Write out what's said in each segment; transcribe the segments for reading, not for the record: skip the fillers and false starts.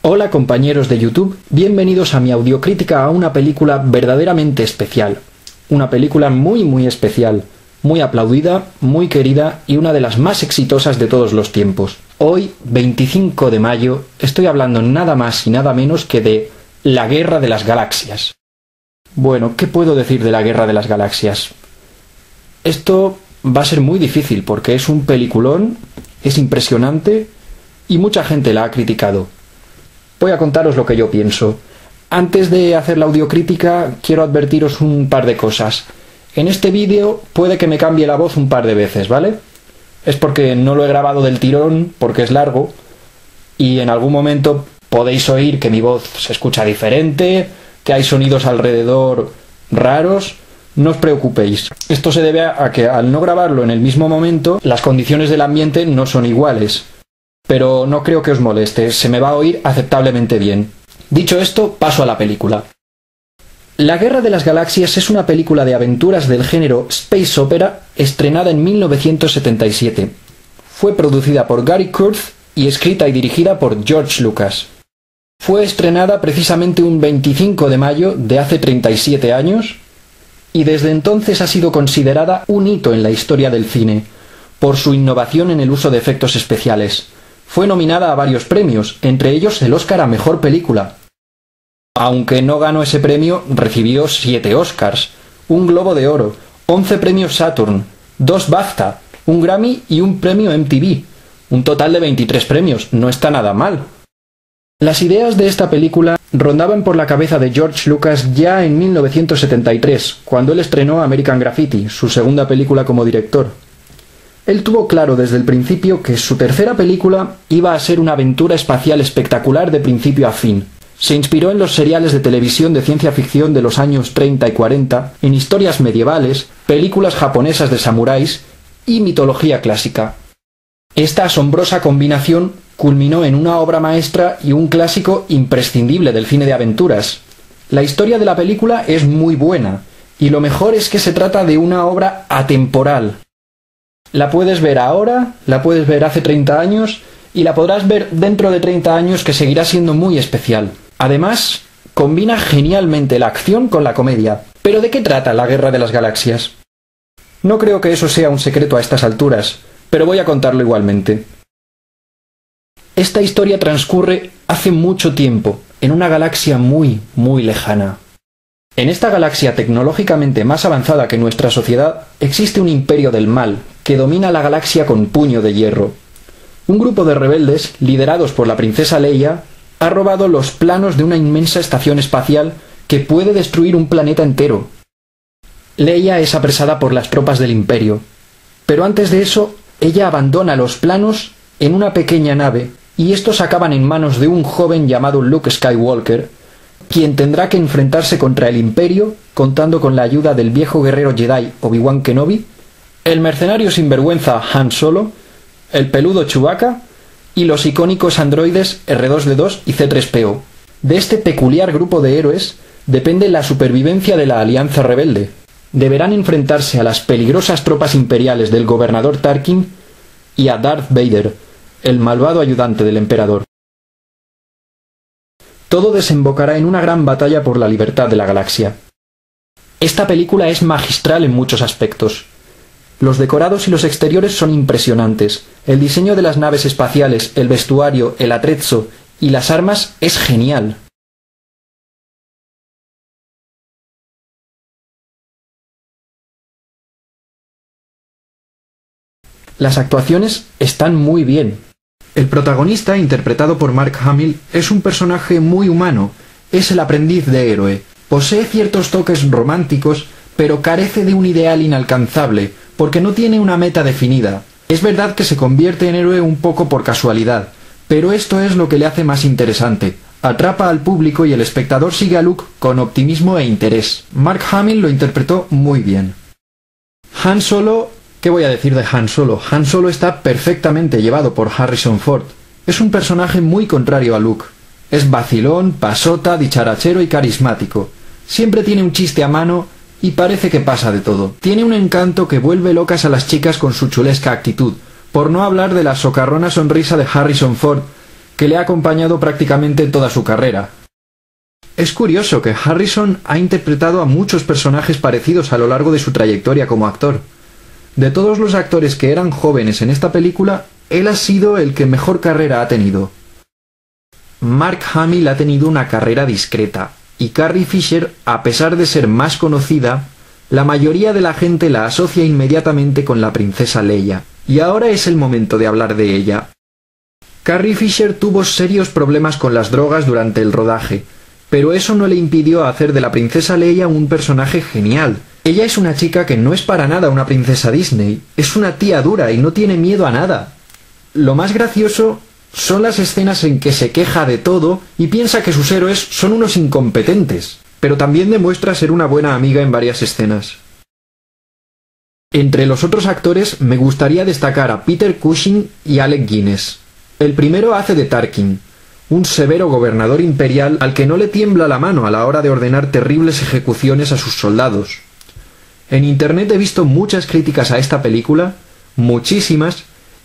Hola compañeros de YouTube, bienvenidos a mi audiocrítica a una película verdaderamente especial. Una película muy especial, muy aplaudida, muy querida y una de las más exitosas de todos los tiempos. Hoy, 25 de mayo, estoy hablando nada más y nada menos que de La Guerra de las Galaxias. Bueno, ¿qué puedo decir de La Guerra de las Galaxias? Esto va a ser muy difícil porque es un peliculón, es impresionante y mucha gente la ha criticado. Voy a contaros lo que yo pienso. Antes de hacer la audiocrítica, quiero advertiros un par de cosas. En este vídeo puede que me cambie la voz un par de veces, ¿vale? Es porque no lo he grabado del tirón, porque es largo, y en algún momento podéis oír que mi voz se escucha diferente, que hay sonidos alrededor raros. No os preocupéis. Esto se debe a que al no grabarlo en el mismo momento, las condiciones del ambiente no son iguales. Pero no creo que os moleste, se me va a oír aceptablemente bien. Dicho esto, paso a la película. La Guerra de las Galaxias es una película de aventuras del género Space Opera estrenada en 1977. Fue producida por Gary Kurtz y escrita y dirigida por George Lucas. Fue estrenada precisamente un 25 de mayo de hace 37 años y desde entonces ha sido considerada un hito en la historia del cine por su innovación en el uso de efectos especiales. Fue nominada a varios premios, entre ellos el Oscar a Mejor Película. Aunque no ganó ese premio, recibió 7 Oscars, un Globo de Oro, 11 premios Saturn, 2 BAFTA, un Grammy y un premio MTV. Un total de 23 premios, no está nada mal. Las ideas de esta película rondaban por la cabeza de George Lucas ya en 1973, cuando él estrenó American Graffiti, su segunda película como director. Él tuvo claro desde el principio que su tercera película iba a ser una aventura espacial espectacular de principio a fin. Se inspiró en los seriales de televisión de ciencia ficción de los años 30 y 40, en historias medievales, películas japonesas de samuráis y mitología clásica. Esta asombrosa combinación culminó en una obra maestra y un clásico imprescindible del cine de aventuras. La historia de la película es muy buena, y lo mejor es que se trata de una obra atemporal. La puedes ver ahora, la puedes ver hace 30 años y la podrás ver dentro de 30 años que seguirá siendo muy especial. Además, combina genialmente la acción con la comedia. ¿Pero de qué trata La Guerra de las Galaxias? No creo que eso sea un secreto a estas alturas, pero voy a contarlo igualmente. Esta historia transcurre hace mucho tiempo, en una galaxia muy lejana. En esta galaxia tecnológicamente más avanzada que nuestra sociedad, existe un imperio del mal, que domina la galaxia con puño de hierro. Un grupo de rebeldes, liderados por la princesa Leia, ha robado los planos de una inmensa estación espacial que puede destruir un planeta entero. Leia es apresada por las tropas del imperio, pero antes de eso, ella abandona los planos en una pequeña nave, y estos acaban en manos de un joven llamado Luke Skywalker, quien tendrá que enfrentarse contra el imperio, contando con la ayuda del viejo guerrero Jedi Obi-Wan Kenobi, el mercenario sinvergüenza Han Solo, el peludo Chewbacca y los icónicos androides R2-D2 y C-3PO. De este peculiar grupo de héroes depende la supervivencia de la Alianza Rebelde. Deberán enfrentarse a las peligrosas tropas imperiales del gobernador Tarkin y a Darth Vader, el malvado ayudante del emperador. Todo desembocará en una gran batalla por la libertad de la galaxia. Esta película es magistral en muchos aspectos. Los decorados y los exteriores son impresionantes. El diseño de las naves espaciales, el vestuario, el atrezzo y las armas es genial. Las actuaciones están muy bien. El protagonista, interpretado por Mark Hamill, es un personaje muy humano. Es el aprendiz de héroe. Posee ciertos toques románticos, pero carece de un ideal inalcanzable, porque no tiene una meta definida. Es verdad que se convierte en héroe un poco por casualidad, pero esto es lo que le hace más interesante. Atrapa al público y el espectador sigue a Luke con optimismo e interés. Mark Hamill lo interpretó muy bien. Han Solo... ¿Qué voy a decir de Han Solo? Han Solo está perfectamente llevado por Harrison Ford. Es un personaje muy contrario a Luke. Es vacilón, pasota, dicharachero y carismático. Siempre tiene un chiste a mano y parece que pasa de todo. Tiene un encanto que vuelve locas a las chicas con su chulesca actitud, por no hablar de la socarrona sonrisa de Harrison Ford, que le ha acompañado prácticamente toda su carrera. Es curioso que Harrison ha interpretado a muchos personajes parecidos a lo largo de su trayectoria como actor. De todos los actores que eran jóvenes en esta película, él ha sido el que mejor carrera ha tenido. Mark Hamill ha tenido una carrera discreta, y Carrie Fisher, a pesar de ser más conocida, la mayoría de la gente la asocia inmediatamente con la princesa Leia, y ahora es el momento de hablar de ella. Carrie Fisher tuvo serios problemas con las drogas durante el rodaje, pero eso no le impidió hacer de la princesa Leia un personaje genial. Ella es una chica que no es para nada una princesa Disney, es una tía dura y no tiene miedo a nada. Lo más gracioso son las escenas en que se queja de todo y piensa que sus héroes son unos incompetentes, pero también demuestra ser una buena amiga en varias escenas. Entre los otros actores me gustaría destacar a Peter Cushing y Alec Guinness. El primero hace de Tarkin, un severo gobernador imperial al que no le tiembla la mano a la hora de ordenar terribles ejecuciones a sus soldados. En internet he visto muchas críticas a esta película, muchísimas,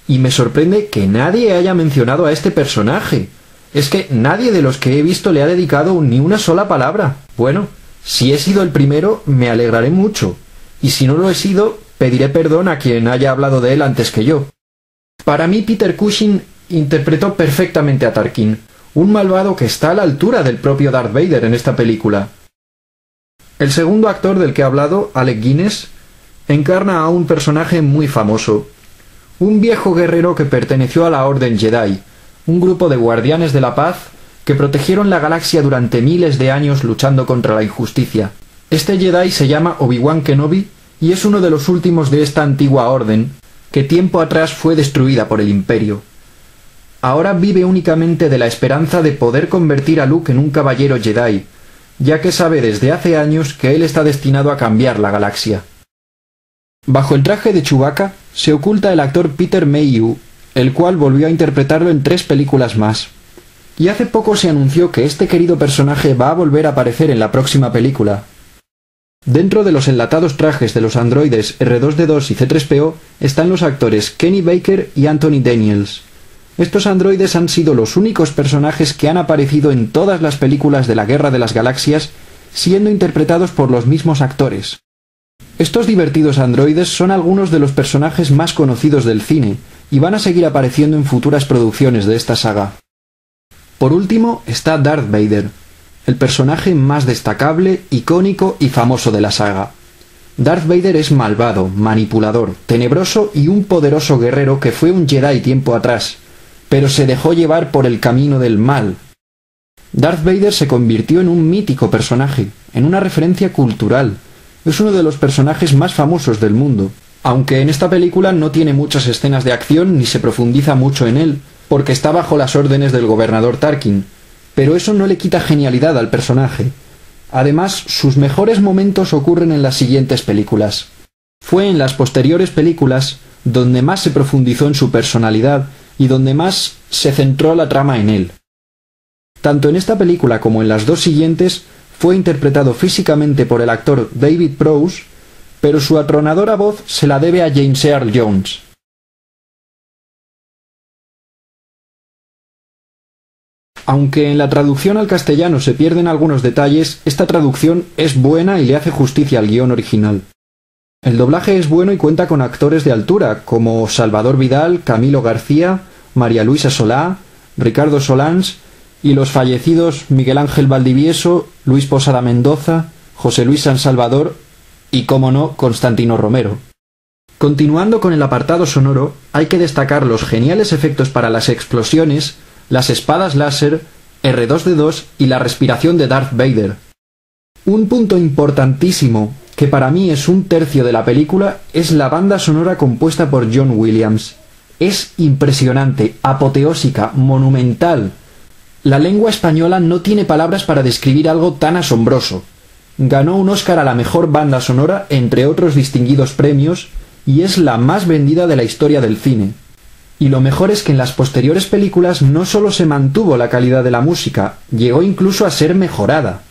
y me sorprende que nadie haya mencionado a este personaje. Es que nadie de los que he visto le ha dedicado ni una sola palabra. Bueno, si he sido el primero, me alegraré mucho, y si no lo he sido, pediré perdón a quien haya hablado de él antes que yo. Para mí, Peter Cushing interpretó perfectamente a Tarkin, un malvado que está a la altura del propio Darth Vader en esta película. El segundo actor del que he hablado, Alec Guinness, encarna a un personaje muy famoso, un viejo guerrero que perteneció a la Orden Jedi, un grupo de guardianes de la paz que protegieron la galaxia durante miles de años luchando contra la injusticia. Este Jedi se llama Obi-Wan Kenobi y es uno de los últimos de esta antigua orden, que tiempo atrás fue destruida por el Imperio. Ahora vive únicamente de la esperanza de poder convertir a Luke en un caballero Jedi, ya que sabe desde hace años que él está destinado a cambiar la galaxia. Bajo el traje de Chewbacca se oculta el actor Peter Mayhew, el cual volvió a interpretarlo en 3 películas más. Y hace poco se anunció que este querido personaje va a volver a aparecer en la próxima película. Dentro de los enlatados trajes de los androides R2-D2 y C-3PO están los actores Kenny Baker y Anthony Daniels. Estos androides han sido los únicos personajes que han aparecido en todas las películas de la Guerra de las Galaxias, siendo interpretados por los mismos actores. Estos divertidos androides son algunos de los personajes más conocidos del cine, y van a seguir apareciendo en futuras producciones de esta saga. Por último está Darth Vader, el personaje más destacable, icónico y famoso de la saga. Darth Vader es malvado, manipulador, tenebroso y un poderoso guerrero que fue un Jedi tiempo atrás, pero se dejó llevar por el camino del mal. Darth Vader se convirtió en un mítico personaje, en una referencia cultural. Es uno de los personajes más famosos del mundo, aunque en esta película no tiene muchas escenas de acción ni se profundiza mucho en él, porque está bajo las órdenes del gobernador Tarkin, pero eso no le quita genialidad al personaje. Además, sus mejores momentos ocurren en las siguientes películas. Fue en las posteriores películas donde más se profundizó en su personalidad y donde más se centró la trama en él. Tanto en esta película como en las 2 siguientes fue interpretado físicamente por el actor David Prowse, pero su atronadora voz se la debe a James Earl Jones. Aunque en la traducción al castellano se pierden algunos detalles, esta traducción es buena y le hace justicia al guión original. El doblaje es bueno y cuenta con actores de altura, como Salvador Vidal, Camilo García, María Luisa Solá, Ricardo Solans y los fallecidos Miguel Ángel Valdivieso, Luis Posada Mendoza, José Luis San Salvador y, como no, Constantino Romero. Continuando con el apartado sonoro, hay que destacar los geniales efectos para las explosiones, las espadas láser, R2-D2 y la respiración de Darth Vader. Un punto importantísimo, que para mí es 1/3 de la película, es la banda sonora compuesta por John Williams. Es impresionante, apoteósica, monumental. La lengua española no tiene palabras para describir algo tan asombroso. Ganó un Oscar a la mejor banda sonora, entre otros distinguidos premios, y es la más vendida de la historia del cine. Y lo mejor es que en las posteriores películas no solo se mantuvo la calidad de la música, llegó incluso a ser mejorada.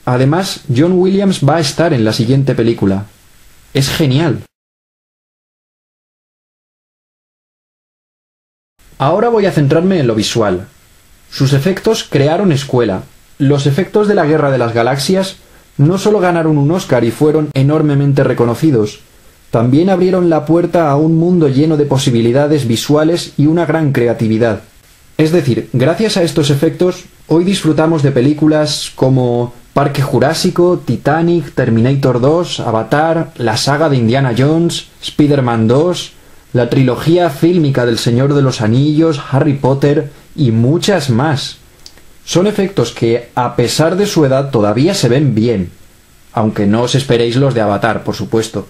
Además, John Williams va a estar en la siguiente película. Es genial. Ahora voy a centrarme en lo visual. Sus efectos crearon escuela. Los efectos de la Guerra de las Galaxias no solo ganaron un Oscar y fueron enormemente reconocidos, también abrieron la puerta a un mundo lleno de posibilidades visuales y una gran creatividad. Es decir, gracias a estos efectos, hoy disfrutamos de películas como Parque Jurásico, Titanic, Terminator 2, Avatar, la saga de Indiana Jones, Spider-Man 2, la trilogía fílmica del Señor de los Anillos, Harry Potter y muchas más. Son efectos que, a pesar de su edad, todavía se ven bien, aunque no os esperéis los de Avatar, por supuesto.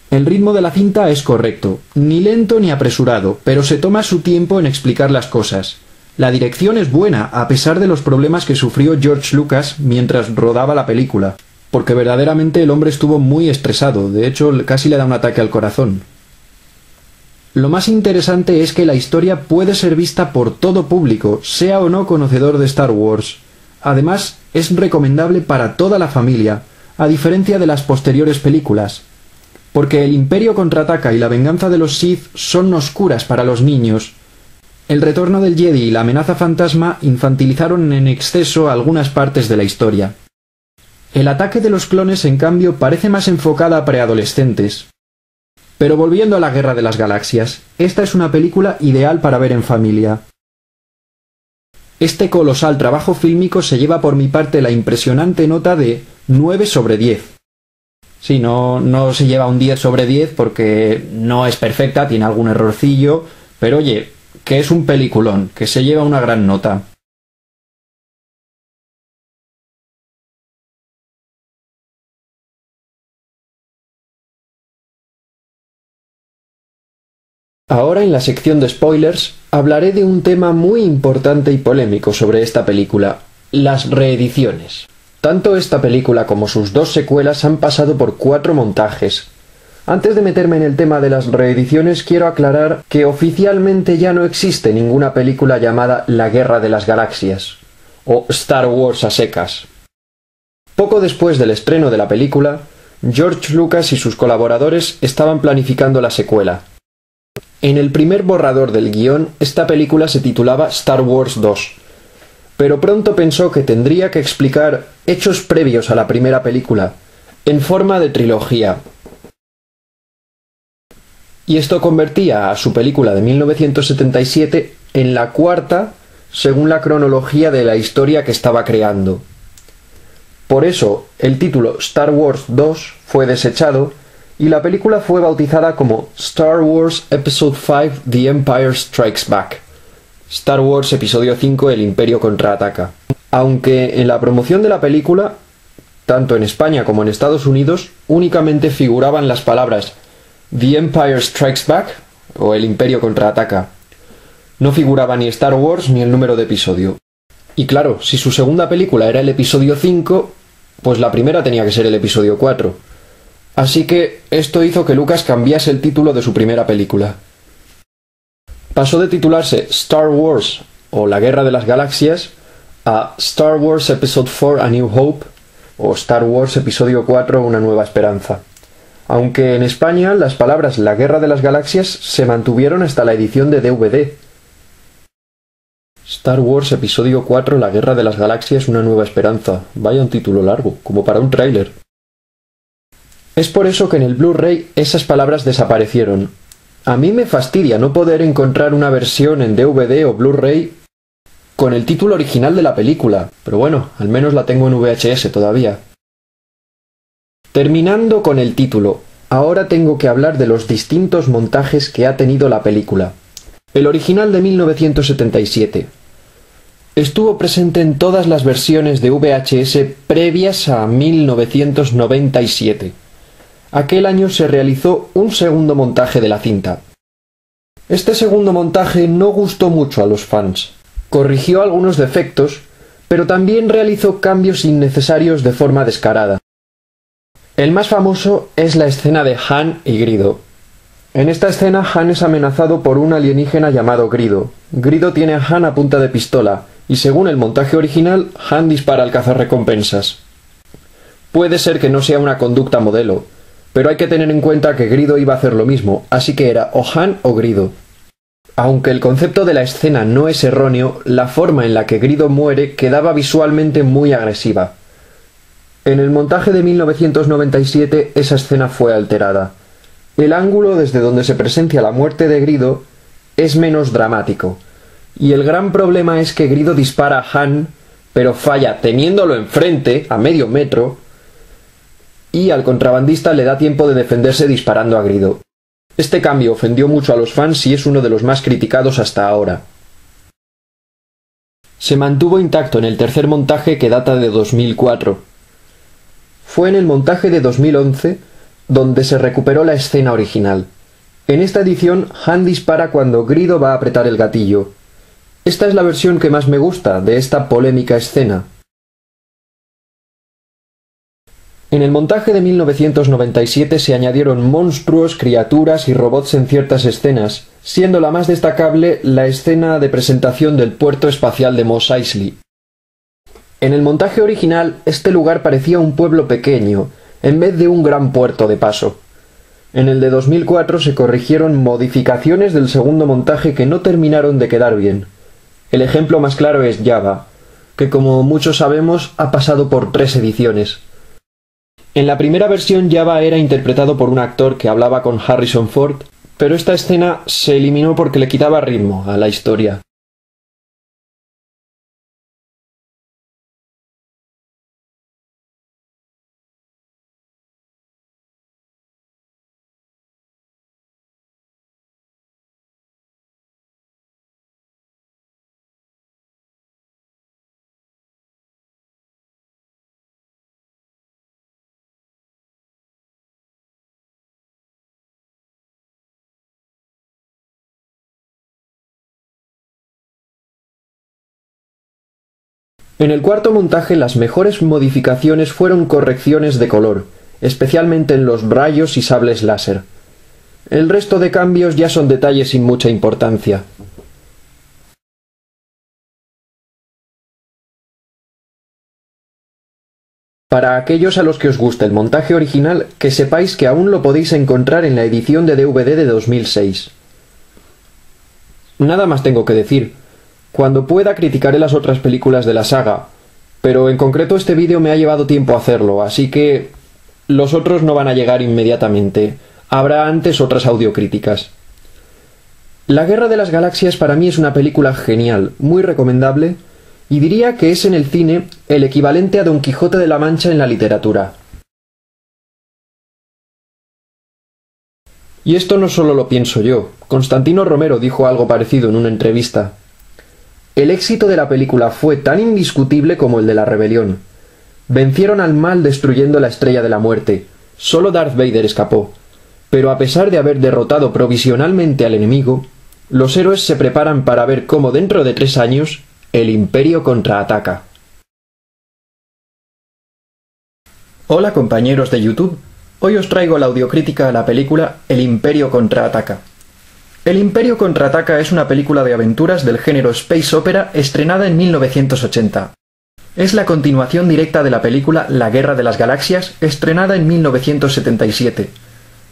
El ritmo de la cinta es correcto, ni lento ni apresurado, pero se toma su tiempo en explicar las cosas. La dirección es buena, a pesar de los problemas que sufrió George Lucas mientras rodaba la película, porque verdaderamente el hombre estuvo muy estresado, de hecho casi le da un ataque al corazón. Lo más interesante es que la historia puede ser vista por todo público, sea o no conocedor de Star Wars. Además, es recomendable para toda la familia, a diferencia de las posteriores películas, porque el Imperio contraataca y la venganza de los Sith son oscuras para los niños. El retorno del Jedi y la amenaza fantasma infantilizaron en exceso algunas partes de la historia. El ataque de los clones, en cambio, parece más enfocada a preadolescentes. Pero volviendo a la Guerra de las Galaxias, esta es una película ideal para ver en familia. Este colosal trabajo fílmico se lleva por mi parte la impresionante nota de 9 sobre 10. Sí, no se lleva un 10 sobre 10 porque no es perfecta, tiene algún errorcillo, pero oye, que es un peliculón, que se lleva una gran nota. Ahora en la sección de spoilers hablaré de un tema muy importante y polémico sobre esta película, las reediciones. Tanto esta película como sus dos secuelas han pasado por 4 montajes. Antes de meterme en el tema de las reediciones, quiero aclarar que oficialmente ya no existe ninguna película llamada La Guerra de las Galaxias, o Star Wars a secas. Poco después del estreno de la película, George Lucas y sus colaboradores estaban planificando la secuela. En el primer borrador del guión, esta película se titulaba Star Wars 2, pero pronto pensó que tendría que explicar hechos previos a la primera película, en forma de trilogía. Y esto convertía a su película de 1977 en la cuarta, según la cronología de la historia que estaba creando. Por eso, el título Star Wars 2 fue desechado, y la película fue bautizada como Star Wars Episode 5 The Empire Strikes Back. Star Wars Episodio 5 El Imperio contraataca. Aunque en la promoción de la película, tanto en España como en Estados Unidos, únicamente figuraban las palabras The Empire Strikes Back o El Imperio contraataca. No figuraba ni Star Wars ni el número de episodio. Y claro, si su segunda película era el Episodio 5, pues la primera tenía que ser el Episodio 4. Así que esto hizo que Lucas cambiase el título de su primera película. Pasó de titularse Star Wars o La Guerra de las Galaxias a Star Wars Episode 4 A New Hope o Star Wars Episodio 4 Una Nueva Esperanza. Aunque en España las palabras La Guerra de las Galaxias se mantuvieron hasta la edición de DVD. Star Wars Episodio 4 La Guerra de las Galaxias Una Nueva Esperanza. Vaya un título largo, como para un tráiler. Es por eso que en el Blu-ray esas palabras desaparecieron. A mí me fastidia no poder encontrar una versión en DVD o Blu-ray con el título original de la película, pero bueno, al menos la tengo en VHS todavía. Terminando con el título, ahora tengo que hablar de los distintos montajes que ha tenido la película. El original de 1977. Estuvo presente en todas las versiones de VHS previas a 1997. Aquel año se realizó un segundo montaje de la cinta. Este segundo montaje no gustó mucho a los fans. Corrigió algunos defectos, pero también realizó cambios innecesarios de forma descarada. El más famoso es la escena de Han y Grido. En esta escena Han es amenazado por un alienígena llamado Grido. Grido tiene a Han a punta de pistola, y según el montaje original, Han dispara al cazarrecompensas. Puede ser que no sea una conducta modelo, Pero hay que tener en cuenta que Greedo iba a hacer lo mismo, así que era o Han o Greedo. Aunque el concepto de la escena no es erróneo, la forma en la que Greedo muere quedaba visualmente muy agresiva. En el montaje de 1997 esa escena fue alterada. El ángulo desde donde se presencia la muerte de Greedo es menos dramático. Y el gran problema es que Greedo dispara a Han, pero falla teniéndolo enfrente, a medio metro, y al contrabandista le da tiempo de defenderse disparando a Greedo. Este cambio ofendió mucho a los fans y es uno de los más criticados hasta ahora. Se mantuvo intacto en el tercer montaje que data de 2004. Fue en el montaje de 2011 donde se recuperó la escena original. En esta edición, Han dispara cuando Greedo va a apretar el gatillo. Esta es la versión que más me gusta de esta polémica escena. En el montaje de 1997 se añadieron monstruos, criaturas y robots en ciertas escenas, siendo la más destacable la escena de presentación del puerto espacial de Mos Eisley. En el montaje original, este lugar parecía un pueblo pequeño, en vez de un gran puerto de paso. En el de 2004 se corrigieron modificaciones del segundo montaje que no terminaron de quedar bien. El ejemplo más claro es Jabba, que como muchos sabemos ha pasado por 3 ediciones. En la primera versión Jabba era interpretado por un actor que hablaba con Harrison Ford, pero esta escena se eliminó porque le quitaba ritmo a la historia. En el cuarto montaje las mejores modificaciones fueron correcciones de color, especialmente en los rayos y sables láser. El resto de cambios ya son detalles sin mucha importancia. Para aquellos a los que os gusta el montaje original, que sepáis que aún lo podéis encontrar en la edición de DVD de 2006. Nada más tengo que decir. Cuando pueda criticaré las otras películas de la saga, pero en concreto este vídeo me ha llevado tiempo hacerlo, así que los otros no van a llegar inmediatamente. Habrá antes otras audiocríticas. La Guerra de las Galaxias para mí es una película genial, muy recomendable, y diría que es en el cine el equivalente a Don Quijote de la Mancha en la literatura. Y esto no solo lo pienso yo, Constantino Romero dijo algo parecido en una entrevista. El éxito de la película fue tan indiscutible como el de la rebelión. Vencieron al mal destruyendo la Estrella de la Muerte. Solo Darth Vader escapó. Pero a pesar de haber derrotado provisionalmente al enemigo, los héroes se preparan para ver cómo dentro de 3 años el Imperio contraataca. Hola compañeros de YouTube. Hoy os traigo la audiocrítica a la película El Imperio contraataca. El Imperio contraataca es una película de aventuras del género Space Opera estrenada en 1980. Es la continuación directa de la película La Guerra de las Galaxias, estrenada en 1977.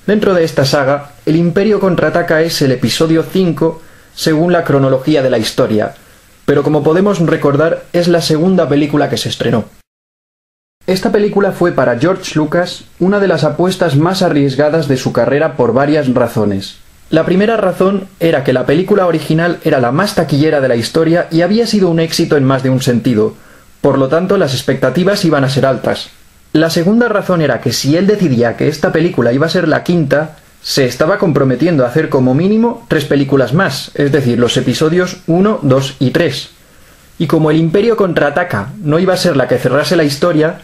Dentro de esta saga, El Imperio contraataca es el episodio 5 según la cronología de la historia, pero como podemos recordar es la segunda película que se estrenó. Esta película fue para George Lucas una de las apuestas más arriesgadas de su carrera por varias razones. La primera razón era que la película original era la más taquillera de la historia y había sido un éxito en más de un sentido, por lo tanto las expectativas iban a ser altas. La segunda razón era que si él decidía que esta película iba a ser la quinta, se estaba comprometiendo a hacer como mínimo 3 películas más, es decir, los episodios 1, 2 y 3. Y como el Imperio contraataca no iba a ser la que cerrase la historia,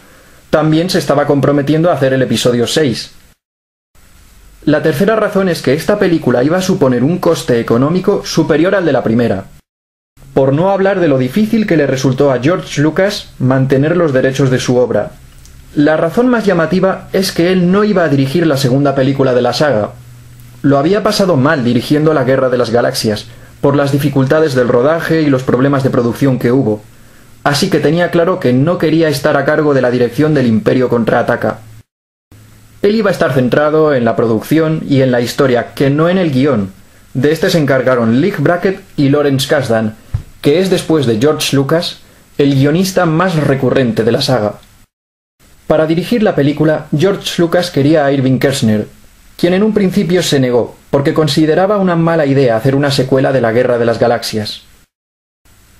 también se estaba comprometiendo a hacer el episodio 6. La tercera razón es que esta película iba a suponer un coste económico superior al de la primera, por no hablar de lo difícil que le resultó a George Lucas mantener los derechos de su obra. La razón más llamativa es que él no iba a dirigir la segunda película de la saga. Lo había pasado mal dirigiendo La Guerra de las Galaxias, por las dificultades del rodaje y los problemas de producción que hubo, así que tenía claro que no quería estar a cargo de la dirección del Imperio contraataca. Él iba a estar centrado en la producción y en la historia, que no en el guión. De este se encargaron Leigh Brackett y Lawrence Kasdan, que es, después de George Lucas, el guionista más recurrente de la saga. Para dirigir la película, George Lucas quería a Irving Kershner, quien en un principio se negó, porque consideraba una mala idea hacer una secuela de la Guerra de las Galaxias.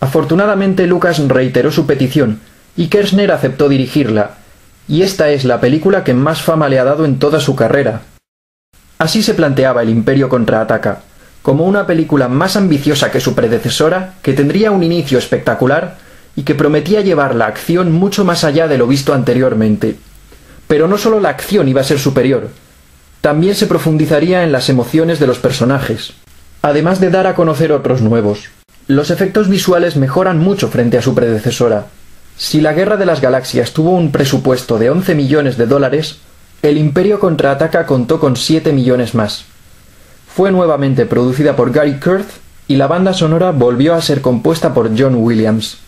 Afortunadamente, Lucas reiteró su petición, y Kershner aceptó dirigirla, y esta es la película que más fama le ha dado en toda su carrera. Así se planteaba El Imperio contraataca, como una película más ambiciosa que su predecesora, que tendría un inicio espectacular y que prometía llevar la acción mucho más allá de lo visto anteriormente. Pero no solo la acción iba a ser superior, también se profundizaría en las emociones de los personajes, además de dar a conocer otros nuevos. Los efectos visuales mejoran mucho frente a su predecesora. Si la Guerra de las Galaxias tuvo un presupuesto de 11 millones de dólares, El Imperio contraataca contó con 7 millones más. Fue nuevamente producida por Gary Kurth y la banda sonora volvió a ser compuesta por John Williams.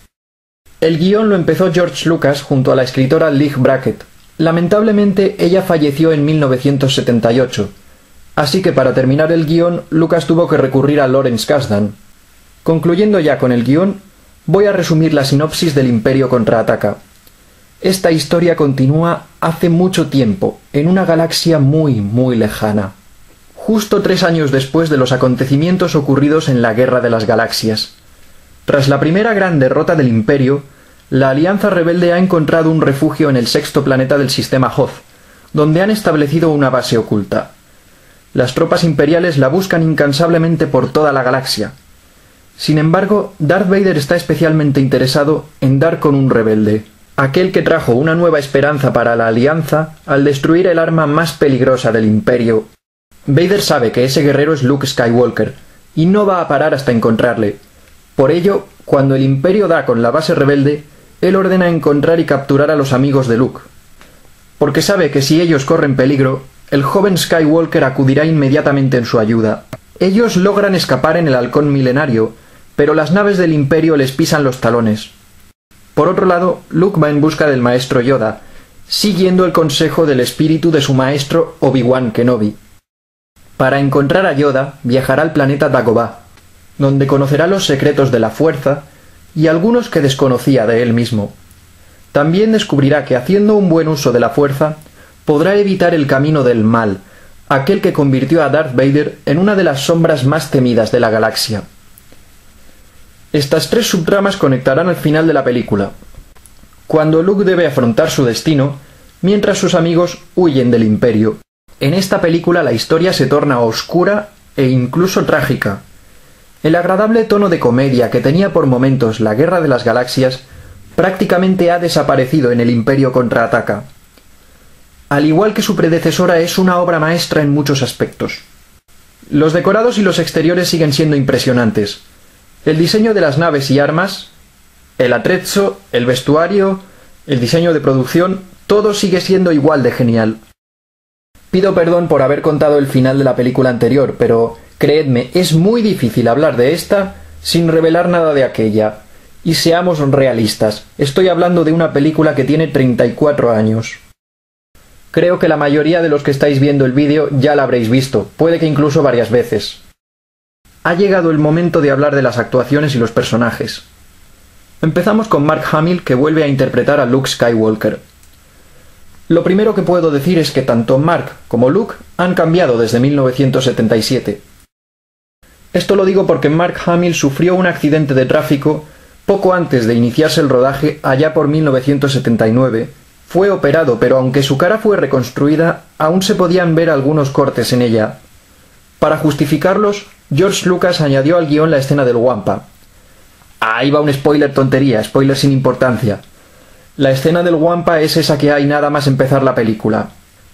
El guión lo empezó George Lucas junto a la escritora Leigh Brackett. Lamentablemente ella falleció en 1978, así que para terminar el guión Lucas tuvo que recurrir a Lawrence Kasdan. Concluyendo ya con el guión, voy a resumir la sinopsis del Imperio contraataca. Esta historia continúa hace mucho tiempo, en una galaxia muy, muy lejana. Justo 3 años después de los acontecimientos ocurridos en la Guerra de las Galaxias. Tras la primera gran derrota del Imperio, la Alianza Rebelde ha encontrado un refugio en el sexto planeta del sistema Hoth, donde han establecido una base oculta. Las tropas imperiales la buscan incansablemente por toda la galaxia. Sin embargo, Darth Vader está especialmente interesado en dar con un rebelde, aquel que trajo una nueva esperanza para la Alianza al destruir el arma más peligrosa del Imperio. Vader sabe que ese guerrero es Luke Skywalker, y no va a parar hasta encontrarle. Por ello, cuando el Imperio da con la base rebelde, él ordena encontrar y capturar a los amigos de Luke. Porque sabe que si ellos corren peligro, el joven Skywalker acudirá inmediatamente en su ayuda. Ellos logran escapar en el halcón milenario, pero las naves del Imperio les pisan los talones. Por otro lado, Luke va en busca del maestro Yoda, siguiendo el consejo del espíritu de su maestro Obi-Wan Kenobi. Para encontrar a Yoda, viajará al planeta Dagobah, donde conocerá los secretos de la fuerza y algunos que desconocía de él mismo. También descubrirá que haciendo un buen uso de la fuerza, podrá evitar el camino del mal, aquel que convirtió a Darth Vader en una de las sombras más temidas de la galaxia. Estas 3 subtramas conectarán al final de la película, cuando Luke debe afrontar su destino, mientras sus amigos huyen del Imperio. En esta película la historia se torna oscura e incluso trágica. El agradable tono de comedia que tenía por momentos la Guerra de las Galaxias prácticamente ha desaparecido en El Imperio contraataca. Al igual que su predecesora, es una obra maestra en muchos aspectos. Los decorados y los exteriores siguen siendo impresionantes. El diseño de las naves y armas, el atrezzo, el vestuario, el diseño de producción, todo sigue siendo igual de genial. Pido perdón por haber contado el final de la película anterior, pero creedme, es muy difícil hablar de esta sin revelar nada de aquella. Y seamos realistas, estoy hablando de una película que tiene 34 años. Creo que la mayoría de los que estáis viendo el vídeo ya la habréis visto, puede que incluso varias veces. Ha llegado el momento de hablar de las actuaciones y los personajes. Empezamos con Mark Hamill, que vuelve a interpretar a Luke Skywalker. Lo primero que puedo decir es que tanto Mark como Luke han cambiado desde 1977. Esto lo digo porque Mark Hamill sufrió un accidente de tráfico poco antes de iniciarse el rodaje allá por 1979. Fue operado, pero aunque su cara fue reconstruida, aún se podían ver algunos cortes en ella. Para justificarlos, George Lucas añadió al guión la escena del Wampa. Ahí va un spoiler tontería, spoiler sin importancia. La escena del Wampa es esa que hay nada más empezar la película,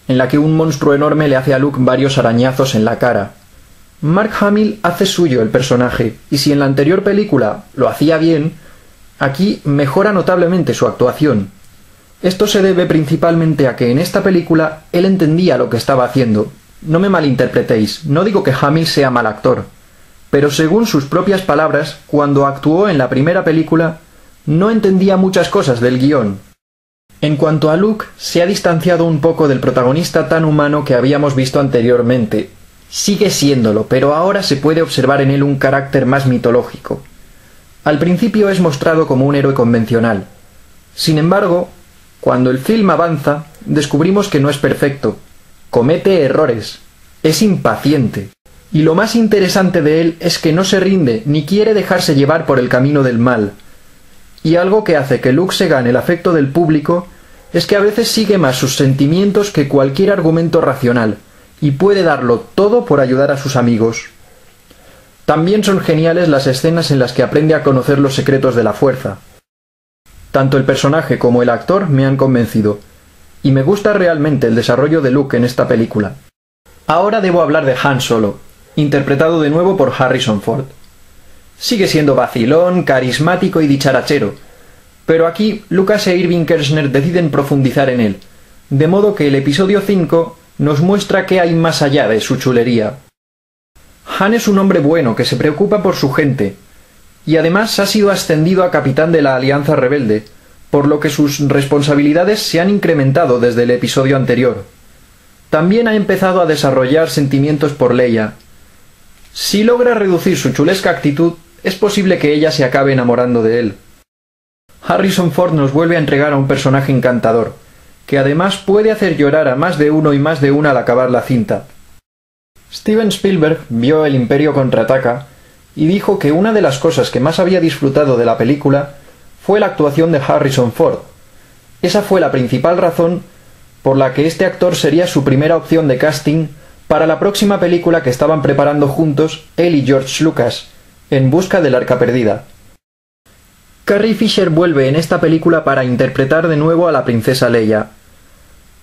en la que un monstruo enorme le hace a Luke varios arañazos en la cara. Mark Hamill hace suyo el personaje, y si en la anterior película lo hacía bien, aquí mejora notablemente su actuación. Esto se debe principalmente a que en esta película él entendía lo que estaba haciendo. No me malinterpretéis, no digo que Hamill sea mal actor, pero según sus propias palabras, cuando actuó en la primera película, no entendía muchas cosas del guión. En cuanto a Luke, se ha distanciado un poco del protagonista tan humano que habíamos visto anteriormente. Sigue siéndolo, pero ahora se puede observar en él un carácter más mitológico. Al principio es mostrado como un héroe convencional. Sin embargo, cuando el film avanza, descubrimos que no es perfecto. Comete errores. Es impaciente. Y lo más interesante de él es que no se rinde ni quiere dejarse llevar por el camino del mal. Y algo que hace que Luke se gane el afecto del público es que a veces sigue más sus sentimientos que cualquier argumento racional, y puede darlo todo por ayudar a sus amigos. También son geniales las escenas en las que aprende a conocer los secretos de la fuerza. Tanto el personaje como el actor me han convencido, y me gusta realmente el desarrollo de Luke en esta película. Ahora debo hablar de Han Solo, interpretado de nuevo por Harrison Ford. Sigue siendo vacilón, carismático y dicharachero, pero aquí Lucas e Irving Kershner deciden profundizar en él, de modo que el episodio 5 nos muestra qué hay más allá de su chulería. Han es un hombre bueno que se preocupa por su gente, y además ha sido ascendido a capitán de la Alianza Rebelde, por lo que sus responsabilidades se han incrementado desde el episodio anterior. También ha empezado a desarrollar sentimientos por Leia. Si logra reducir su chulesca actitud, es posible que ella se acabe enamorando de él. Harrison Ford nos vuelve a entregar a un personaje encantador, que además puede hacer llorar a más de uno y más de una al acabar la cinta. Steven Spielberg vio El Imperio contraataca y dijo que una de las cosas que más había disfrutado de la película fue la actuación de Harrison Ford. Esa fue la principal razón por la que este actor sería su primera opción de casting para la próxima película que estaban preparando juntos él y George Lucas, En busca del Arca Perdida. Carrie Fisher vuelve en esta película para interpretar de nuevo a la princesa Leia.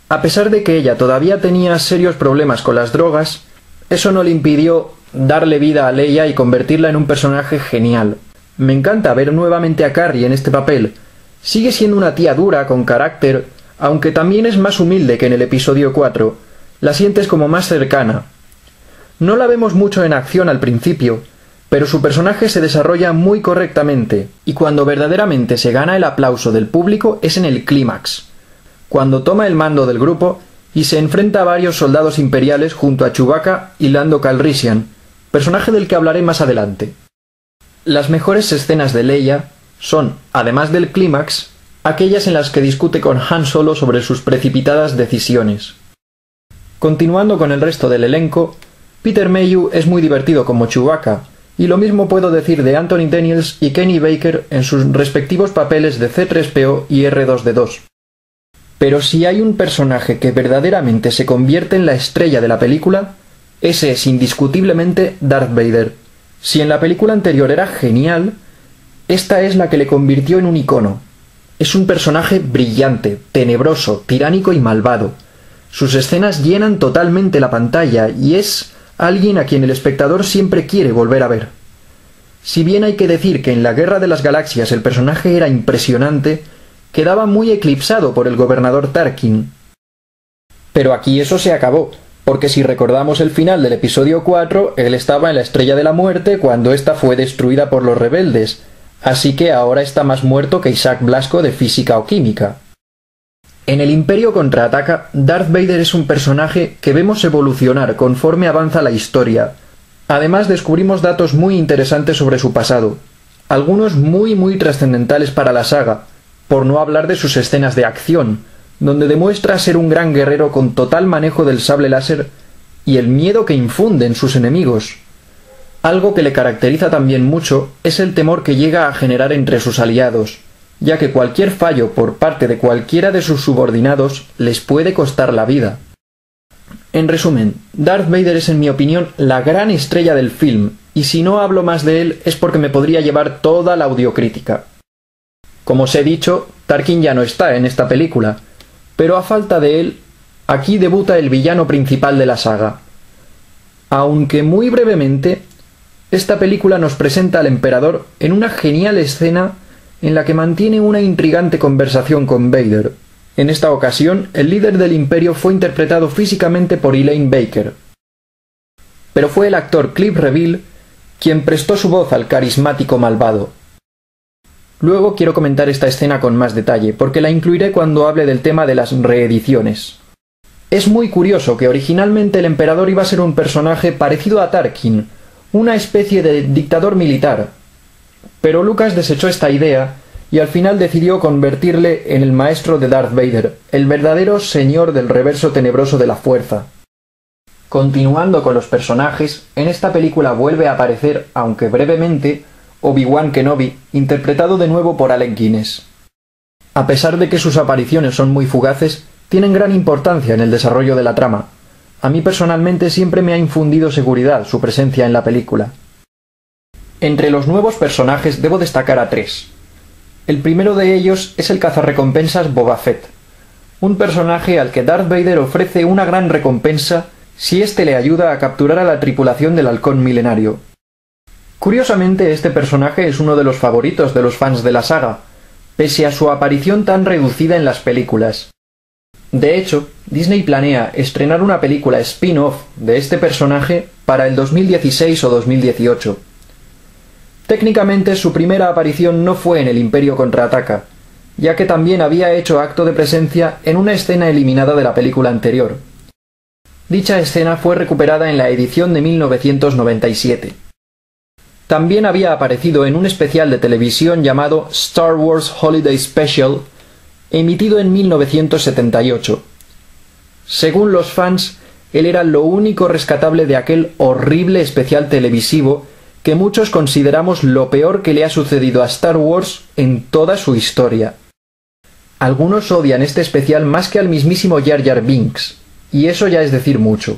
A pesar de que ella todavía tenía serios problemas con las drogas, eso no le impidió darle vida a Leia y convertirla en un personaje genial. Me encanta ver nuevamente a Carrie en este papel. Sigue siendo una tía dura, con carácter, aunque también es más humilde que en el episodio 4. La sientes como más cercana. No la vemos mucho en acción al principio, pero su personaje se desarrolla muy correctamente, y cuando verdaderamente se gana el aplauso del público es en el clímax, cuando toma el mando del grupo y se enfrenta a varios soldados imperiales junto a Chewbacca y Lando Calrissian, personaje del que hablaré más adelante. Las mejores escenas de Leia son, además del clímax, aquellas en las que discute con Han Solo sobre sus precipitadas decisiones. Continuando con el resto del elenco, Peter Mayhew es muy divertido como Chewbacca, y lo mismo puedo decir de Anthony Daniels y Kenny Baker en sus respectivos papeles de C-3PO y R2-D2. Pero si hay un personaje que verdaderamente se convierte en la estrella de la película, ese es indiscutiblemente Darth Vader. Si en la película anterior era genial, esta es la que le convirtió en un icono. Es un personaje brillante, tenebroso, tiránico y malvado. Sus escenas llenan totalmente la pantalla y es alguien a quien el espectador siempre quiere volver a ver. Si bien hay que decir que en la Guerra de las Galaxias el personaje era impresionante, quedaba muy eclipsado por el gobernador Tarkin. Pero aquí eso se acabó, porque si recordamos el final del episodio 4, él estaba en la Estrella de la Muerte cuando ésta fue destruida por los rebeldes, así que ahora está más muerto que Isaac Blasco de Física o Química. En El Imperio contraataca, Darth Vader es un personaje que vemos evolucionar conforme avanza la historia. Además descubrimos datos muy interesantes sobre su pasado, algunos muy trascendentales para la saga, por no hablar de sus escenas de acción, donde demuestra ser un gran guerrero con total manejo del sable láser y el miedo que infunde en sus enemigos. Algo que le caracteriza también mucho es el temor que llega a generar entre sus aliados, ya que cualquier fallo por parte de cualquiera de sus subordinados les puede costar la vida. En resumen, Darth Vader es en mi opinión la gran estrella del film, y si no hablo más de él es porque me podría llevar toda la audiocrítica. Como os he dicho, Tarkin ya no está en esta película, pero a falta de él, aquí debuta el villano principal de la saga. Aunque muy brevemente, esta película nos presenta al emperador en una genial escena en la que mantiene una intrigante conversación con Vader. En esta ocasión, el líder del Imperio fue interpretado físicamente por Elaine Baker. Pero fue el actor Cliff Reveal quien prestó su voz al carismático malvado. Luego quiero comentar esta escena con más detalle, porque la incluiré cuando hable del tema de las reediciones. Es muy curioso que originalmente el emperador iba a ser un personaje parecido a Tarkin, una especie de dictador militar. Pero Lucas desechó esta idea y al final decidió convertirle en el maestro de Darth Vader, el verdadero señor del reverso tenebroso de la fuerza. Continuando con los personajes, en esta película vuelve a aparecer, aunque brevemente, Obi-Wan Kenobi, interpretado de nuevo por Alec Guinness. A pesar de que sus apariciones son muy fugaces, tienen gran importancia en el desarrollo de la trama. A mí personalmente siempre me ha infundido seguridad su presencia en la película. Entre los nuevos personajes debo destacar a 3. El primero de ellos es el cazarrecompensas Boba Fett, un personaje al que Darth Vader ofrece una gran recompensa si éste le ayuda a capturar a la tripulación del Halcón Milenario. Curiosamente, este personaje es uno de los favoritos de los fans de la saga, pese a su aparición tan reducida en las películas. De hecho, Disney planea estrenar una película spin-off de este personaje para el 2016 o 2018. Técnicamente su primera aparición no fue en El Imperio Contraataca, ya que también había hecho acto de presencia en una escena eliminada de la película anterior. Dicha escena fue recuperada en la edición de 1997. También había aparecido en un especial de televisión llamado Star Wars Holiday Special, emitido en 1978. Según los fans, él era lo único rescatable de aquel horrible especial televisivo que muchos consideramos lo peor que le ha sucedido a Star Wars en toda su historia. Algunos odian este especial más que al mismísimo Jar Jar Binks, y eso ya es decir mucho.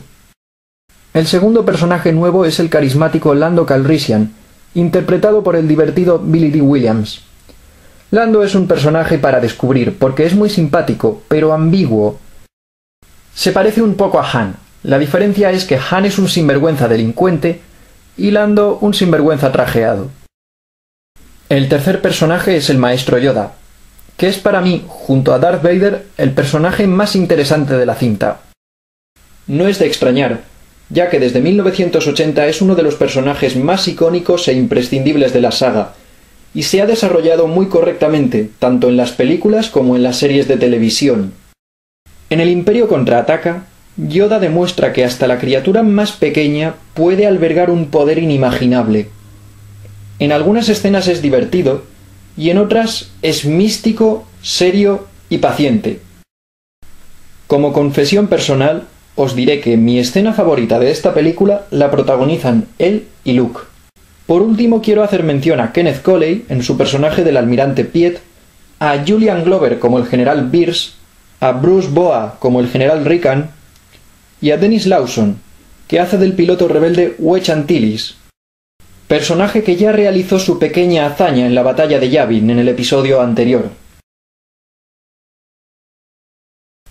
El segundo personaje nuevo es el carismático Lando Calrissian, interpretado por el divertido Billy Dee Williams. Lando es un personaje para descubrir porque es muy simpático, pero ambiguo. Se parece un poco a Han. La diferencia es que Han es un sinvergüenza delincuente y Lando un sinvergüenza trajeado. El tercer personaje es el Maestro Yoda, que es para mí, junto a Darth Vader, el personaje más interesante de la cinta. No es de extrañar, ya que desde 1980 es uno de los personajes más icónicos e imprescindibles de la saga, y se ha desarrollado muy correctamente, tanto en las películas como en las series de televisión. En El Imperio Contraataca, Yoda demuestra que hasta la criatura más pequeña puede albergar un poder inimaginable. En algunas escenas es divertido, y en otras es místico, serio y paciente. Como confesión personal, os diré que mi escena favorita de esta película la protagonizan él y Luke. Por último quiero hacer mención a Kenneth Coley en su personaje del almirante Piet, a Julian Glover como el general Bierce, a Bruce Boa como el general Rickan y a Dennis Lawson, que hace del piloto rebelde Wedge Antilles, personaje que ya realizó su pequeña hazaña en la batalla de Yavin en el episodio anterior.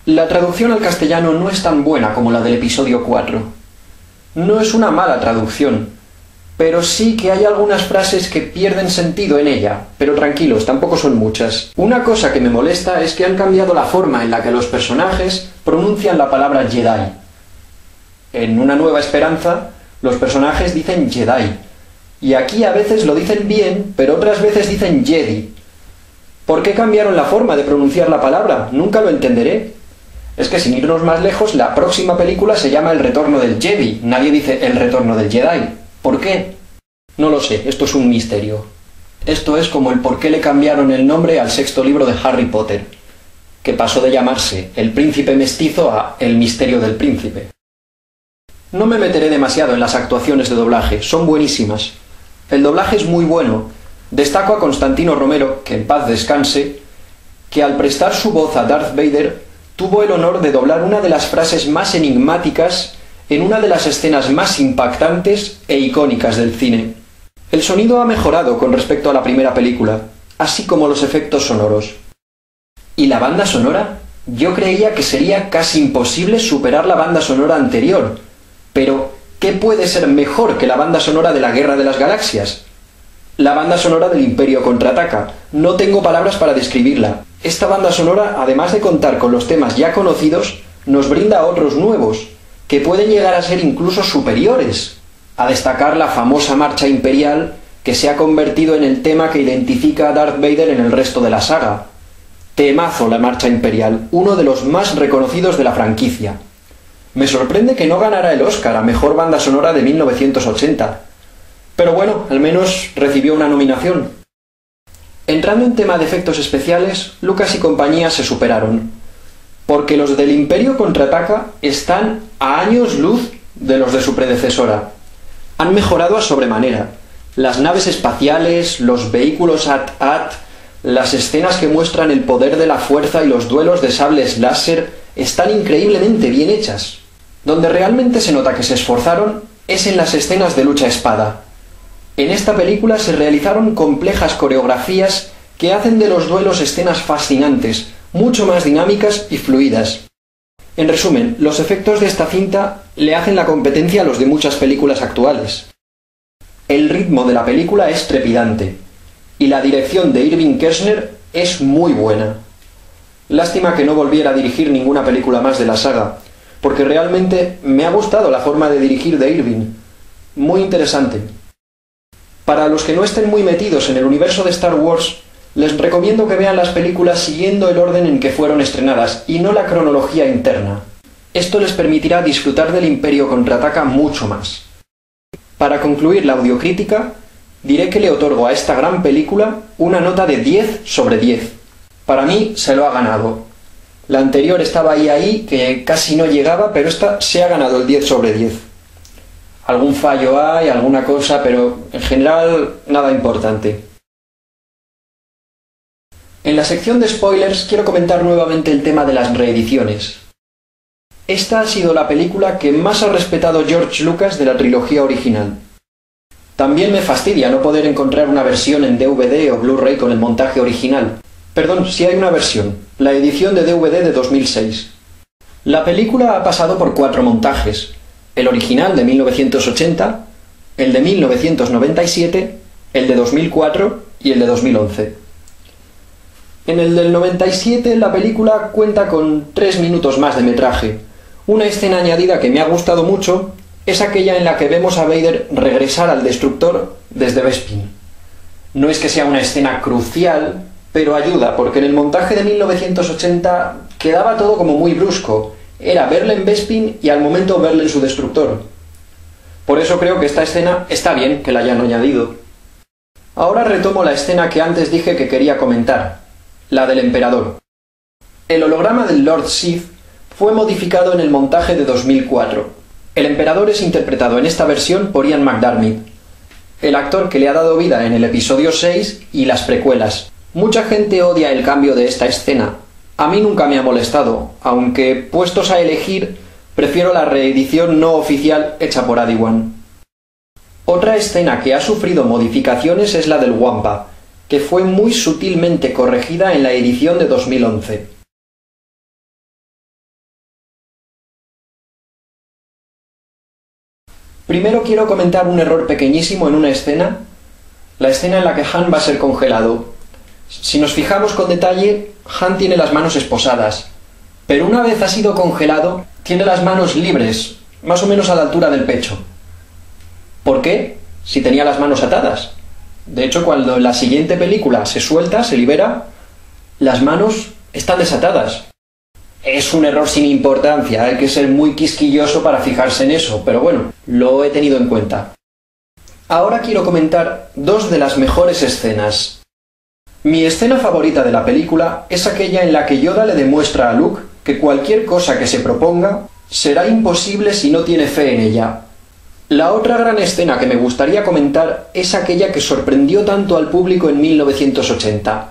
La traducción al castellano no es tan buena como la del episodio 4. No es una mala traducción, pero sí que hay algunas frases que pierden sentido en ella, pero tranquilos, tampoco son muchas. Una cosa que me molesta es que han cambiado la forma en la que los personajes pronuncian la palabra Jedi. En Una Nueva Esperanza, los personajes dicen Jedi, y aquí a veces lo dicen bien, pero otras veces dicen Jedi. ¿Por qué cambiaron la forma de pronunciar la palabra? Nunca lo entenderé. Es que sin irnos más lejos, la próxima película se llama El Retorno del Jedi. Nadie dice El Retorno del Jedi. ¿Por qué? No lo sé, esto es un misterio. Esto es como el por qué le cambiaron el nombre al sexto libro de Harry Potter, que pasó de llamarse El Príncipe Mestizo a El Misterio del Príncipe. No me meteré demasiado en las actuaciones de doblaje, son buenísimas. El doblaje es muy bueno. Destaco a Constantino Romero, que en paz descanse, que al prestar su voz a Darth Vader tuvo el honor de doblar una de las frases más enigmáticas en una de las escenas más impactantes e icónicas del cine. El sonido ha mejorado con respecto a la primera película, así como los efectos sonoros. ¿Y la banda sonora? Yo creía que sería casi imposible superar la banda sonora anterior, pero ¿qué puede ser mejor que la banda sonora de la Guerra de las Galaxias? La banda sonora del Imperio Contraataca. No tengo palabras para describirla. Esta banda sonora, además de contar con los temas ya conocidos, nos brinda otros nuevos, que pueden llegar a ser incluso superiores, a destacar la famosa marcha imperial que se ha convertido en el tema que identifica a Darth Vader en el resto de la saga. Temazo La Marcha Imperial, uno de los más reconocidos de la franquicia. Me sorprende que no ganara el Oscar a Mejor Banda Sonora de 1980. Pero bueno, al menos recibió una nominación. Entrando en tema de efectos especiales, Lucas y compañía se superaron, porque los del Imperio Contraataca están a años luz de los de su predecesora. Han mejorado a sobremanera. Las naves espaciales, los vehículos AT-AT, las escenas que muestran el poder de la fuerza y los duelos de sables láser están increíblemente bien hechas. Donde realmente se nota que se esforzaron es en las escenas de lucha a espada. En esta película se realizaron complejas coreografías que hacen de los duelos escenas fascinantes, mucho más dinámicas y fluidas. En resumen, los efectos de esta cinta le hacen la competencia a los de muchas películas actuales. El ritmo de la película es trepidante, y la dirección de Irving Kershner es muy buena. Lástima que no volviera a dirigir ninguna película más de la saga, porque realmente me ha gustado la forma de dirigir de Irving. Muy interesante. Para los que no estén muy metidos en el universo de Star Wars, les recomiendo que vean las películas siguiendo el orden en que fueron estrenadas y no la cronología interna. Esto les permitirá disfrutar del Imperio Contraataca mucho más. Para concluir la audiocrítica, diré que le otorgo a esta gran película una nota de 10 sobre 10. Para mí se lo ha ganado. La anterior estaba ahí, que casi no llegaba, pero esta se ha ganado el 10 sobre 10. Algún fallo hay, alguna cosa, pero en general nada importante. En la sección de spoilers quiero comentar nuevamente el tema de las reediciones. Esta ha sido la película que más ha respetado George Lucas de la trilogía original. También me fastidia no poder encontrar una versión en DVD o Blu-ray con el montaje original. Perdón, sí hay una versión, la edición de DVD de 2006. La película ha pasado por 4 montajes: el original de 1980, el de 1997, el de 2004 y el de 2011. En el del 97 la película cuenta con 3 minutos más de metraje. Una escena añadida que me ha gustado mucho es aquella en la que vemos a Vader regresar al destructor desde Bespin. No es que sea una escena crucial, pero ayuda, porque en el montaje de 1980 quedaba todo como muy brusco. Era verle en Bespin y al momento verle en su destructor. Por eso creo que esta escena está bien que la hayan añadido. Ahora retomo la escena que antes dije que quería comentar, la del emperador. El holograma del Lord Sith fue modificado en el montaje de 2004. El emperador es interpretado en esta versión por Ian McDiarmid, el actor que le ha dado vida en el episodio 6 y las precuelas. Mucha gente odia el cambio de esta escena. A mí nunca me ha molestado, aunque, puestos a elegir, prefiero la reedición no oficial hecha por Obi-Wan. Otra escena que ha sufrido modificaciones es la del Wampa, que fue muy sutilmente corregida en la edición de 2011. Primero quiero comentar un error pequeñísimo en una escena, la escena en la que Han va a ser congelado. Si nos fijamos con detalle, Han tiene las manos esposadas, pero una vez ha sido congelado, tiene las manos libres, más o menos a la altura del pecho. ¿Por qué? Si tenía las manos atadas. De hecho, cuando en la siguiente película se suelta, se libera, las manos están desatadas. Es un error sin importancia, hay que ser muy quisquilloso para fijarse en eso, pero bueno, lo he tenido en cuenta. Ahora quiero comentar 2 de las mejores escenas. Mi escena favorita de la película es aquella en la que Yoda le demuestra a Luke que cualquier cosa que se proponga será imposible si no tiene fe en ella. La otra gran escena que me gustaría comentar es aquella que sorprendió tanto al público en 1980.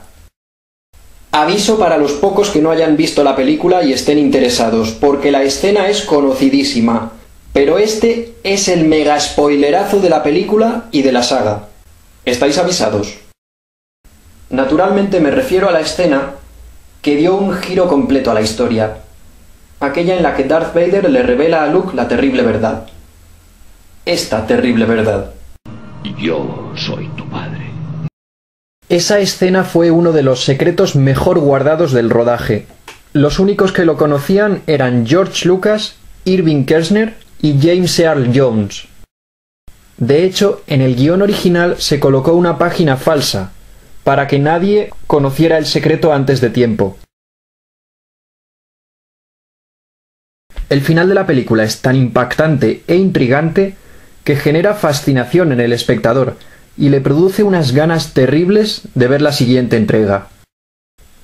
Aviso para los pocos que no hayan visto la película y estén interesados, porque la escena es conocidísima, pero este es el mega spoilerazo de la película y de la saga. ¿Estáis avisados? Naturalmente me refiero a la escena que dio un giro completo a la historia, aquella en la que Darth Vader le revela a Luke la terrible verdad. Esta terrible verdad. Yo soy tu padre. Esa escena fue uno de los secretos mejor guardados del rodaje. Los únicos que lo conocían eran George Lucas, Irving Kershner y James Earl Jones. De hecho, en el guión original se colocó una página falsa, para que nadie conociera el secreto antes de tiempo. El final de la película es tan impactante e intrigante que genera fascinación en el espectador y le produce unas ganas terribles de ver la siguiente entrega.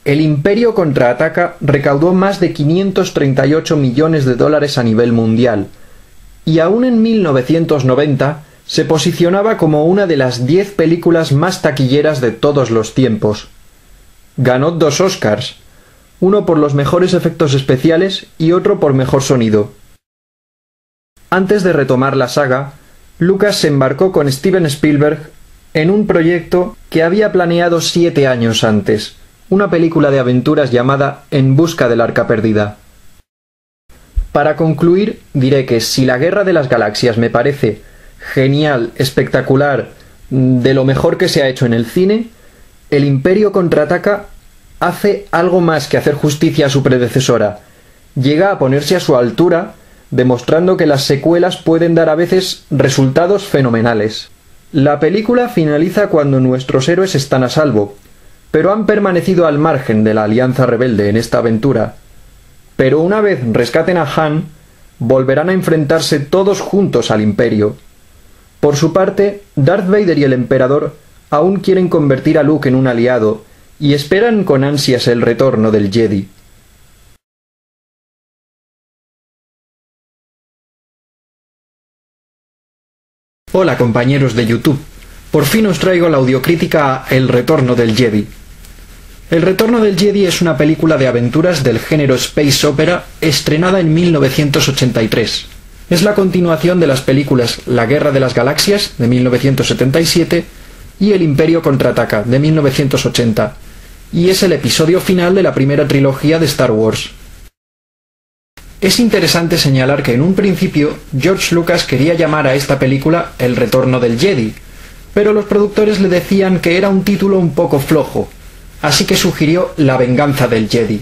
El Imperio contraataca recaudó más de 538 millones de dólares a nivel mundial, y aún en 1990 se posicionaba como una de las 10 películas más taquilleras de todos los tiempos. Ganó 2 Oscars, uno por los mejores efectos especiales y otro por mejor sonido. Antes de retomar la saga, Lucas se embarcó con Steven Spielberg en un proyecto que había planeado 7 años antes, una película de aventuras llamada En busca del arca perdida. Para concluir, diré que si la Guerra de las Galaxias me parece genial, espectacular, de lo mejor que se ha hecho en el cine, El Imperio contraataca hace algo más que hacer justicia a su predecesora. Llega a ponerse a su altura, demostrando que las secuelas pueden dar a veces resultados fenomenales. La película finaliza cuando nuestros héroes están a salvo, pero han permanecido al margen de la Alianza Rebelde en esta aventura. Pero una vez rescaten a Han, volverán a enfrentarse todos juntos al Imperio. Por su parte, Darth Vader y el Emperador aún quieren convertir a Luke en un aliado y esperan con ansias el retorno del Jedi. Hola compañeros de YouTube, por fin os traigo la audiocrítica a El retorno del Jedi. El retorno del Jedi es una película de aventuras del género Space Opera estrenada en 1983. Es la continuación de las películas La Guerra de las Galaxias, de 1977, y El Imperio contraataca, de 1980, y es el episodio final de la primera trilogía de Star Wars. Es interesante señalar que en un principio George Lucas quería llamar a esta película El retorno del Jedi, pero los productores le decían que era un título un poco flojo, así que sugirió La venganza del Jedi.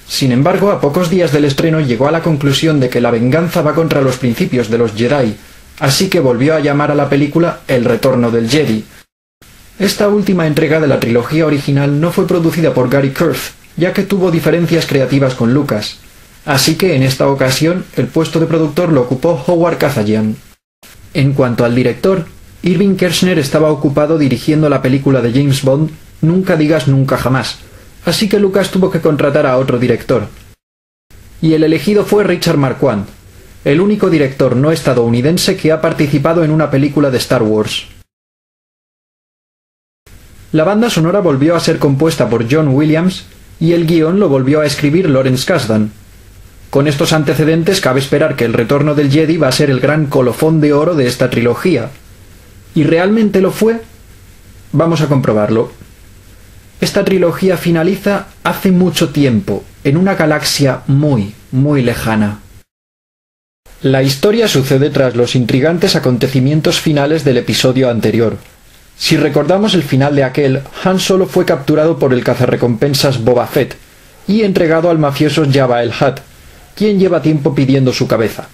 Sin embargo, a pocos días del estreno llegó a la conclusión de que la venganza va contra los principios de los Jedi, así que volvió a llamar a la película El retorno del Jedi. Esta última entrega de la trilogía original no fue producida por Gary Kurth, ya que tuvo diferencias creativas con Lucas, así que en esta ocasión el puesto de productor lo ocupó Howard Kazarian. En cuanto al director, Irving Kershner estaba ocupado dirigiendo la película de James Bond Nunca digas nunca jamás, así que Lucas tuvo que contratar a otro director. Y el elegido fue Richard Marquand, el único director no estadounidense que ha participado en una película de Star Wars. La banda sonora volvió a ser compuesta por John Williams y el guión lo volvió a escribir Lawrence Kasdan. Con estos antecedentes cabe esperar que El retorno del Jedi va a ser el gran colofón de oro de esta trilogía. ¿Y realmente lo fue? Vamos a comprobarlo. Esta trilogía finaliza hace mucho tiempo, en una galaxia muy, muy lejana. La historia sucede tras los intrigantes acontecimientos finales del episodio anterior. Si recordamos el final de aquel, Han Solo fue capturado por el cazarrecompensas Boba Fett y entregado al mafioso Jabba el Hutt, quien lleva tiempo pidiendo su cabeza.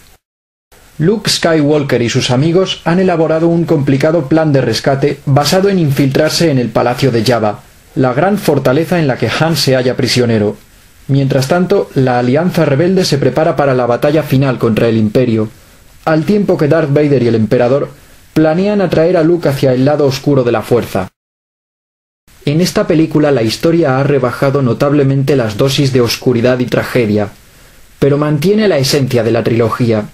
Luke Skywalker y sus amigos han elaborado un complicado plan de rescate basado en infiltrarse en el palacio de Jabba, la gran fortaleza en la que Han se halla prisionero. Mientras tanto, la Alianza Rebelde se prepara para la batalla final contra el Imperio, al tiempo que Darth Vader y el Emperador planean atraer a Luke hacia el lado oscuro de la Fuerza. En esta película la historia ha rebajado notablemente las dosis de oscuridad y tragedia, pero mantiene la esencia de la trilogía.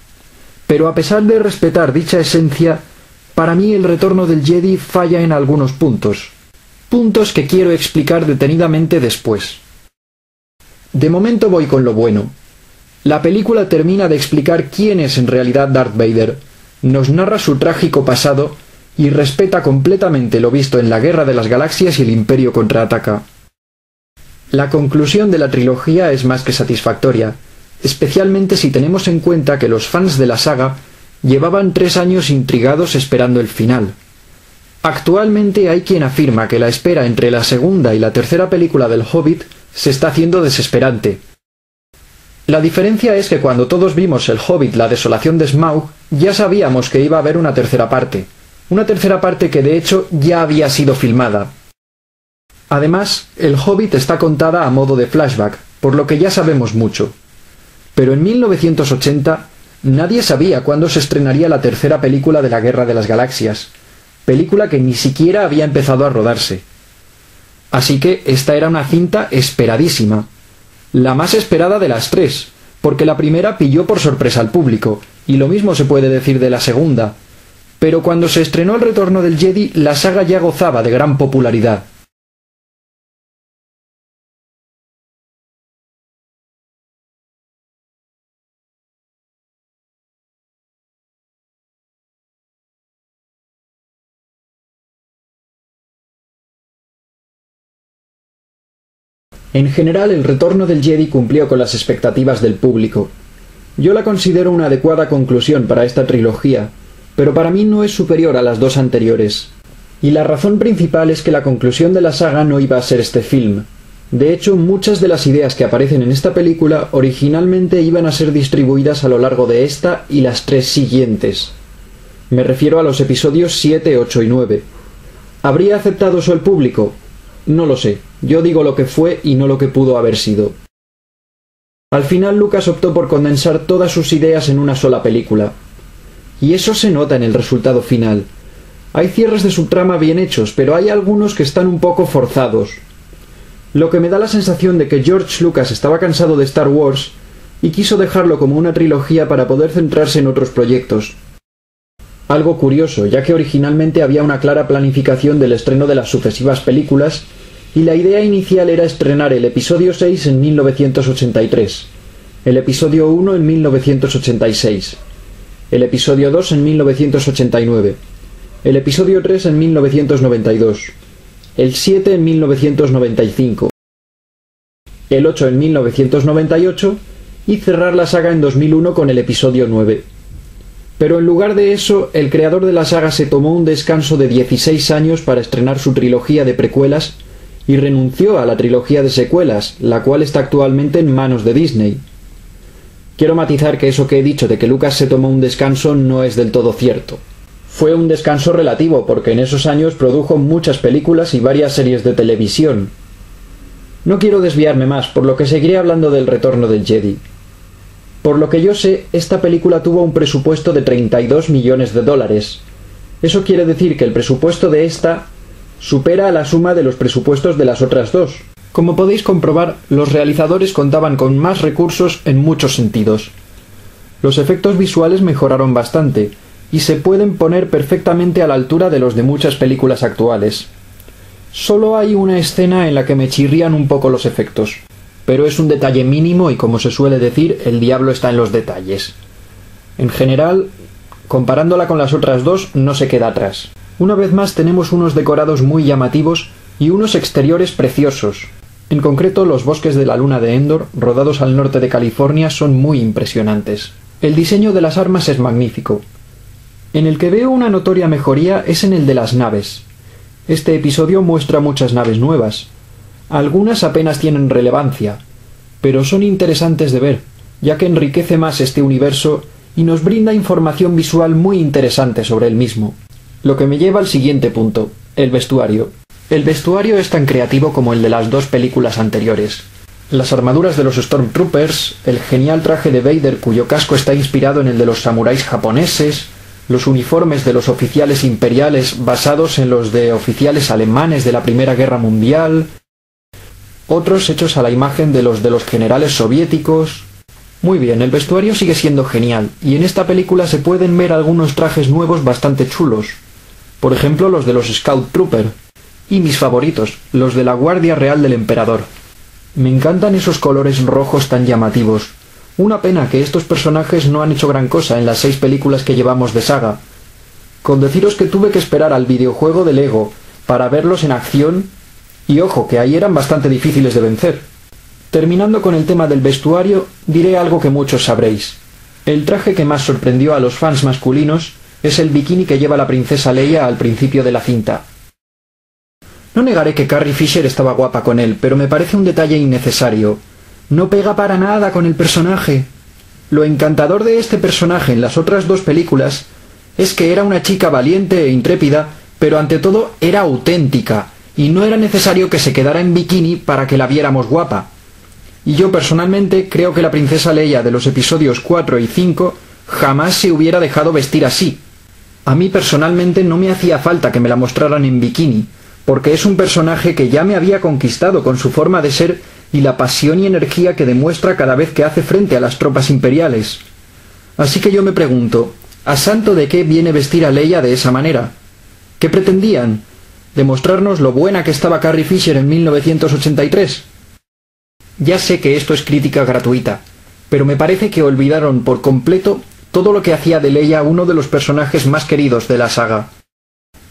Pero a pesar de respetar dicha esencia, para mí El retorno del Jedi falla en algunos puntos que quiero explicar detenidamente después. De momento voy con lo bueno. La película termina de explicar quién es en realidad Darth Vader, nos narra su trágico pasado y respeta completamente lo visto en la Guerra de las Galaxias y el Imperio contraataca. La conclusión de la trilogía es más que satisfactoria, especialmente si tenemos en cuenta que los fans de la saga llevaban 3 años intrigados esperando el final. Actualmente hay quien afirma que la espera entre la segunda y la tercera película del Hobbit se está haciendo desesperante. La diferencia es que cuando todos vimos El Hobbit, la desolación de Smaug, ya sabíamos que iba a haber una tercera parte que de hecho ya había sido filmada. Además, El Hobbit está contada a modo de flashback, por lo que ya sabemos mucho. Pero en 1980 nadie sabía cuándo se estrenaría la tercera película de la Guerra de las Galaxias, película que ni siquiera había empezado a rodarse. Así que esta era una cinta esperadísima, la más esperada de las tres, porque la primera pilló por sorpresa al público, y lo mismo se puede decir de la segunda. Pero cuando se estrenó El Retorno del Jedi, la saga ya gozaba de gran popularidad. En general, El Retorno del Jedi cumplió con las expectativas del público. Yo la considero una adecuada conclusión para esta trilogía, pero para mí no es superior a las dos anteriores. Y la razón principal es que la conclusión de la saga no iba a ser este film. De hecho, muchas de las ideas que aparecen en esta película originalmente iban a ser distribuidas a lo largo de esta y las tres siguientes. Me refiero a los episodios 7, 8 y 9. ¿Habría aceptado eso el público? No lo sé. Yo digo lo que fue y no lo que pudo haber sido. Al final Lucas optó por condensar todas sus ideas en una sola película. Y eso se nota en el resultado final. Hay cierres de subtrama bien hechos, pero hay algunos que están un poco forzados. Lo que me da la sensación de que George Lucas estaba cansado de Star Wars y quiso dejarlo como una trilogía para poder centrarse en otros proyectos. Algo curioso, ya que originalmente había una clara planificación del estreno de las sucesivas películas y la idea inicial era estrenar el episodio 6 en 1983, el episodio 1 en 1986, el episodio 2 en 1989, el episodio 3 en 1992, el 7 en 1995, el 8 en 1998 y cerrar la saga en 2001 con el episodio 9. Pero en lugar de eso, el creador de la saga se tomó un descanso de 16 años para estrenar su trilogía de precuelas y renunció a la trilogía de secuelas, la cual está actualmente en manos de Disney. Quiero matizar que eso que he dicho de que Lucas se tomó un descanso no es del todo cierto. Fue un descanso relativo porque en esos años produjo muchas películas y varias series de televisión. No quiero desviarme más, por lo que seguiré hablando del Retorno del Jedi. Por lo que yo sé, esta película tuvo un presupuesto de $32 millones. Eso quiere decir que el presupuesto de esta supera a la suma de los presupuestos de las otras dos. Como podéis comprobar, los realizadores contaban con más recursos en muchos sentidos. Los efectos visuales mejoraron bastante, y se pueden poner perfectamente a la altura de los de muchas películas actuales. Solo hay una escena en la que me chirrían un poco los efectos. Pero es un detalle mínimo y, como se suele decir, el diablo está en los detalles. En general, comparándola con las otras dos, no se queda atrás. Una vez más tenemos unos decorados muy llamativos y unos exteriores preciosos. En concreto, los bosques de la luna de Endor, rodados al norte de California, son muy impresionantes. El diseño de las armas es magnífico. En el que veo una notoria mejoría es en el de las naves. Este episodio muestra muchas naves nuevas. Algunas apenas tienen relevancia, pero son interesantes de ver, ya que enriquece más este universo y nos brinda información visual muy interesante sobre el mismo. Lo que me lleva al siguiente punto, el vestuario. El vestuario es tan creativo como el de las dos películas anteriores. Las armaduras de los Stormtroopers, el genial traje de Vader cuyo casco está inspirado en el de los samuráis japoneses, los uniformes de los oficiales imperiales basados en los de oficiales alemanes de la Primera Guerra Mundial, otros hechos a la imagen de los generales soviéticos. Muy bien, el vestuario sigue siendo genial, y en esta película se pueden ver algunos trajes nuevos bastante chulos. Por ejemplo, los de los Scout Trooper. Y mis favoritos, los de la Guardia Real del Emperador. Me encantan esos colores rojos tan llamativos. Una pena que estos personajes no han hecho gran cosa en las 6 películas que llevamos de saga. Con deciros que tuve que esperar al videojuego de Lego para verlos en acción. Y ojo, que ahí eran bastante difíciles de vencer. Terminando con el tema del vestuario, diré algo que muchos sabréis. El traje que más sorprendió a los fans masculinos es el bikini que lleva la princesa Leia al principio de la cinta. No negaré que Carrie Fisher estaba guapa con él, pero me parece un detalle innecesario. No pega para nada con el personaje. Lo encantador de este personaje en las otras dos películas es que era una chica valiente e intrépida, pero ante todo era auténtica, y no era necesario que se quedara en bikini para que la viéramos guapa. Y yo personalmente creo que la princesa Leia de los episodios 4 y 5 jamás se hubiera dejado vestir así. A mí personalmente no me hacía falta que me la mostraran en bikini, porque es un personaje que ya me había conquistado con su forma de ser y la pasión y energía que demuestra cada vez que hace frente a las tropas imperiales. Así que yo me pregunto, ¿a santo de qué viene vestir a Leia de esa manera? ¿Qué pretendían? ¿Demostrarnos lo buena que estaba Carrie Fisher en 1983? Ya sé que esto es crítica gratuita, pero me parece que olvidaron por completo todo lo que hacía de Leia uno de los personajes más queridos de la saga.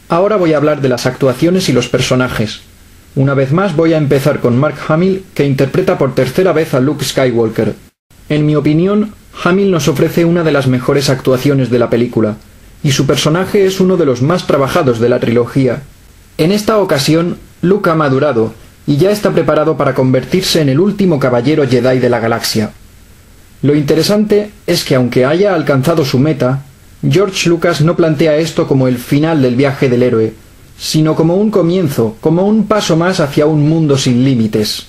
Ahora voy a hablar de las actuaciones y los personajes. Una vez más voy a empezar con Mark Hamill, que interpreta por tercera vez a Luke Skywalker. En mi opinión, Hamill nos ofrece una de las mejores actuaciones de la película, y su personaje es uno de los más trabajados de la trilogía. En esta ocasión, Luke ha madurado, y ya está preparado para convertirse en el último caballero Jedi de la galaxia. Lo interesante es que aunque haya alcanzado su meta, George Lucas no plantea esto como el final del viaje del héroe, sino como un comienzo, como un paso más hacia un mundo sin límites.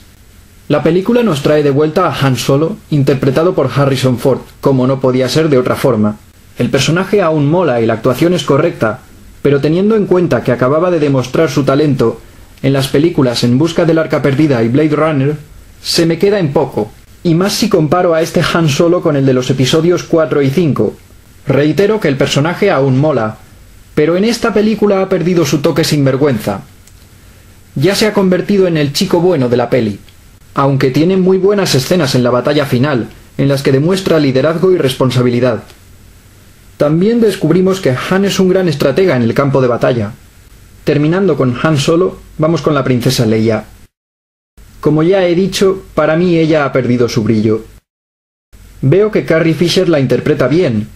La película nos trae de vuelta a Han Solo, interpretado por Harrison Ford, como no podía ser de otra forma. El personaje aún mola y la actuación es correcta, pero teniendo en cuenta que acababa de demostrar su talento en las películas En busca del arca perdida y Blade Runner, se me queda en poco, y más si comparo a este Han Solo con el de los episodios 4 y 5. Reitero que el personaje aún mola, pero en esta película ha perdido su toque sinvergüenza. Ya se ha convertido en el chico bueno de la peli, aunque tiene muy buenas escenas en la batalla final, en las que demuestra liderazgo y responsabilidad. También descubrimos que Han es un gran estratega en el campo de batalla. Terminando con Han Solo, vamos con la princesa Leia. Como ya he dicho, para mí ella ha perdido su brillo. Veo que Carrie Fisher la interpreta bien.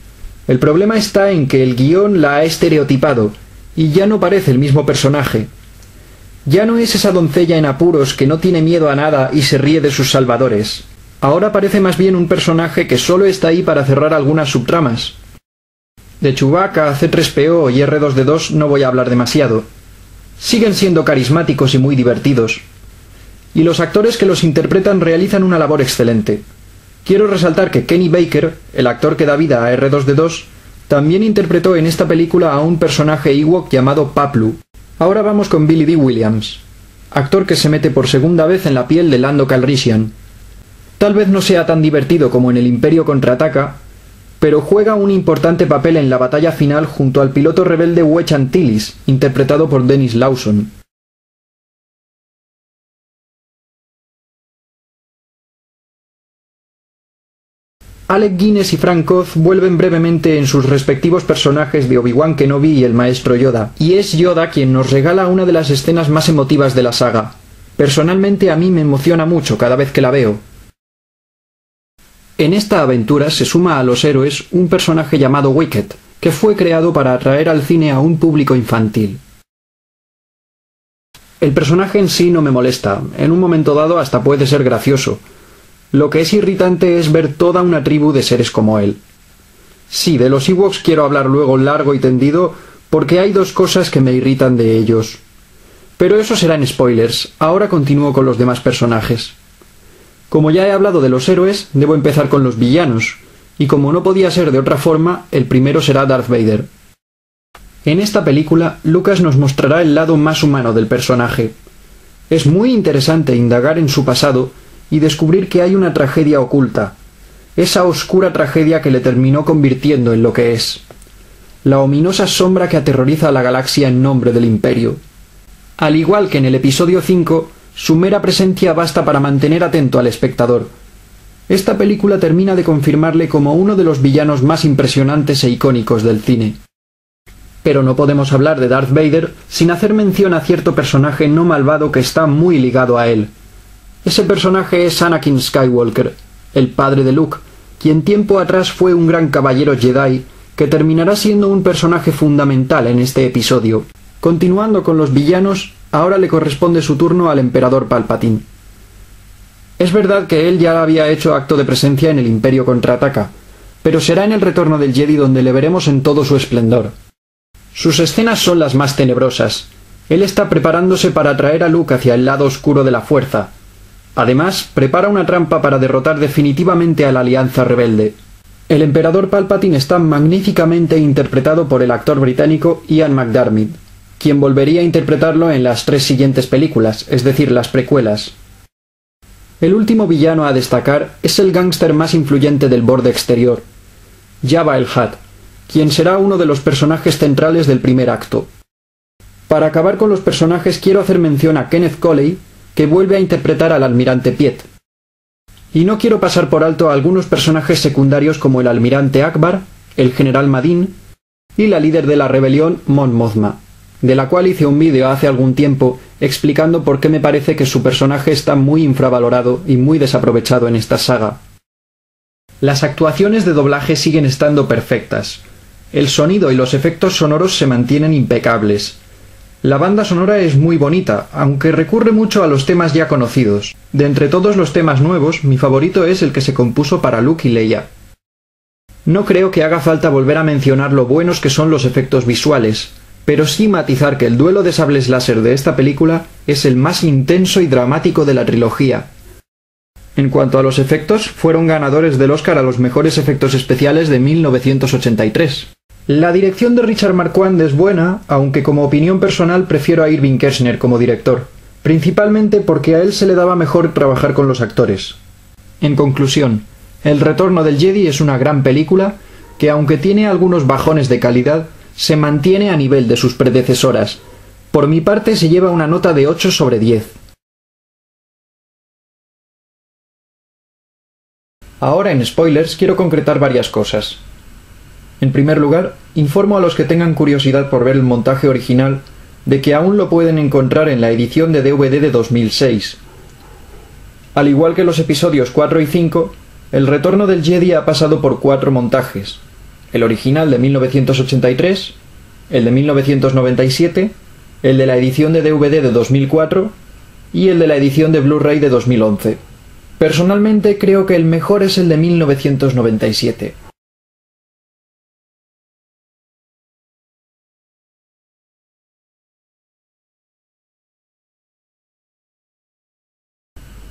El problema está en que el guión la ha estereotipado, y ya no parece el mismo personaje. Ya no es esa doncella en apuros que no tiene miedo a nada y se ríe de sus salvadores. Ahora parece más bien un personaje que solo está ahí para cerrar algunas subtramas. De Chewbacca, C-3PO y R2-D2 no voy a hablar demasiado. Siguen siendo carismáticos y muy divertidos. Y los actores que los interpretan realizan una labor excelente. Quiero resaltar que Kenny Baker, el actor que da vida a R2-D2, también interpretó en esta película a un personaje Ewok llamado Paplu. Ahora vamos con Billy Dee Williams, actor que se mete por segunda vez en la piel de Lando Calrissian. Tal vez no sea tan divertido como en El Imperio contraataca, pero juega un importante papel en la batalla final junto al piloto rebelde Wedge Antilles, interpretado por Dennis Lawson. Alec Guinness y Frank Oz vuelven brevemente en sus respectivos personajes de Obi-Wan Kenobi y el maestro Yoda, y es Yoda quien nos regala una de las escenas más emotivas de la saga. Personalmente a mí me emociona mucho cada vez que la veo. En esta aventura se suma a los héroes un personaje llamado Wicket, que fue creado para atraer al cine a un público infantil. El personaje en sí no me molesta, en un momento dado hasta puede ser gracioso. Lo que es irritante es ver toda una tribu de seres como él. Sí, de los Ewoks quiero hablar luego largo y tendido, porque hay dos cosas que me irritan de ellos. Pero eso serán spoilers, ahora continúo con los demás personajes. Como ya he hablado de los héroes, debo empezar con los villanos, y como no podía ser de otra forma, el primero será Darth Vader. En esta película, Lucas nos mostrará el lado más humano del personaje. Es muy interesante indagar en su pasado y descubrir que hay una tragedia oculta, esa oscura tragedia que le terminó convirtiendo en lo que es, la ominosa sombra que aterroriza a la galaxia en nombre del Imperio. Al igual que en el episodio 5, su mera presencia basta para mantener atento al espectador. Esta película termina de confirmarle como uno de los villanos más impresionantes e icónicos del cine. Pero no podemos hablar de Darth Vader sin hacer mención a cierto personaje no malvado que está muy ligado a él. Ese personaje es Anakin Skywalker, el padre de Luke, quien tiempo atrás fue un gran caballero Jedi que terminará siendo un personaje fundamental en este episodio. Continuando con los villanos, ahora le corresponde su turno al emperador Palpatine. Es verdad que él ya había hecho acto de presencia en El Imperio contraataca, pero será en el retorno del Jedi donde le veremos en todo su esplendor. Sus escenas son las más tenebrosas. Él está preparándose para atraer a Luke hacia el lado oscuro de la fuerza. Además, prepara una trampa para derrotar definitivamente a la Alianza Rebelde. El emperador Palpatine está magníficamente interpretado por el actor británico Ian McDiarmid, quien volvería a interpretarlo en las 3 siguientes películas, es decir, las precuelas. El último villano a destacar es el gángster más influyente del borde exterior, Jabba el Hutt, quien será uno de los personajes centrales del primer acto. Para acabar con los personajes quiero hacer mención a Kenneth Coley, que vuelve a interpretar al almirante Piet. Y no quiero pasar por alto a algunos personajes secundarios como el almirante Akbar, el general Madin y la líder de la rebelión Mon Mothma, de la cual hice un vídeo hace algún tiempo explicando por qué me parece que su personaje está muy infravalorado y muy desaprovechado en esta saga. Las actuaciones de doblaje siguen estando perfectas. El sonido y los efectos sonoros se mantienen impecables. La banda sonora es muy bonita, aunque recurre mucho a los temas ya conocidos. De entre todos los temas nuevos, mi favorito es el que se compuso para Luke y Leia. No creo que haga falta volver a mencionar lo buenos que son los efectos visuales, pero sí matizar que el duelo de sables láser de esta película es el más intenso y dramático de la trilogía. En cuanto a los efectos, fueron ganadores del Oscar a los mejores efectos especiales de 1983. La dirección de Richard Marquand es buena, aunque como opinión personal prefiero a Irving Kershner como director, principalmente porque a él se le daba mejor trabajar con los actores. En conclusión, El Retorno del Jedi es una gran película que, aunque tiene algunos bajones de calidad, se mantiene a nivel de sus predecesoras. Por mi parte se lleva una nota de 8 sobre 10. Ahora en spoilers quiero concretar varias cosas. En primer lugar, informo a los que tengan curiosidad por ver el montaje original de que aún lo pueden encontrar en la edición de DVD de 2006. Al igual que los episodios 4 y 5, El Retorno del Jedi ha pasado por 4 montajes: el original de 1983, el de 1997, el de la edición de DVD de 2004 y el de la edición de Blu-ray de 2011. Personalmente creo que el mejor es el de 1997.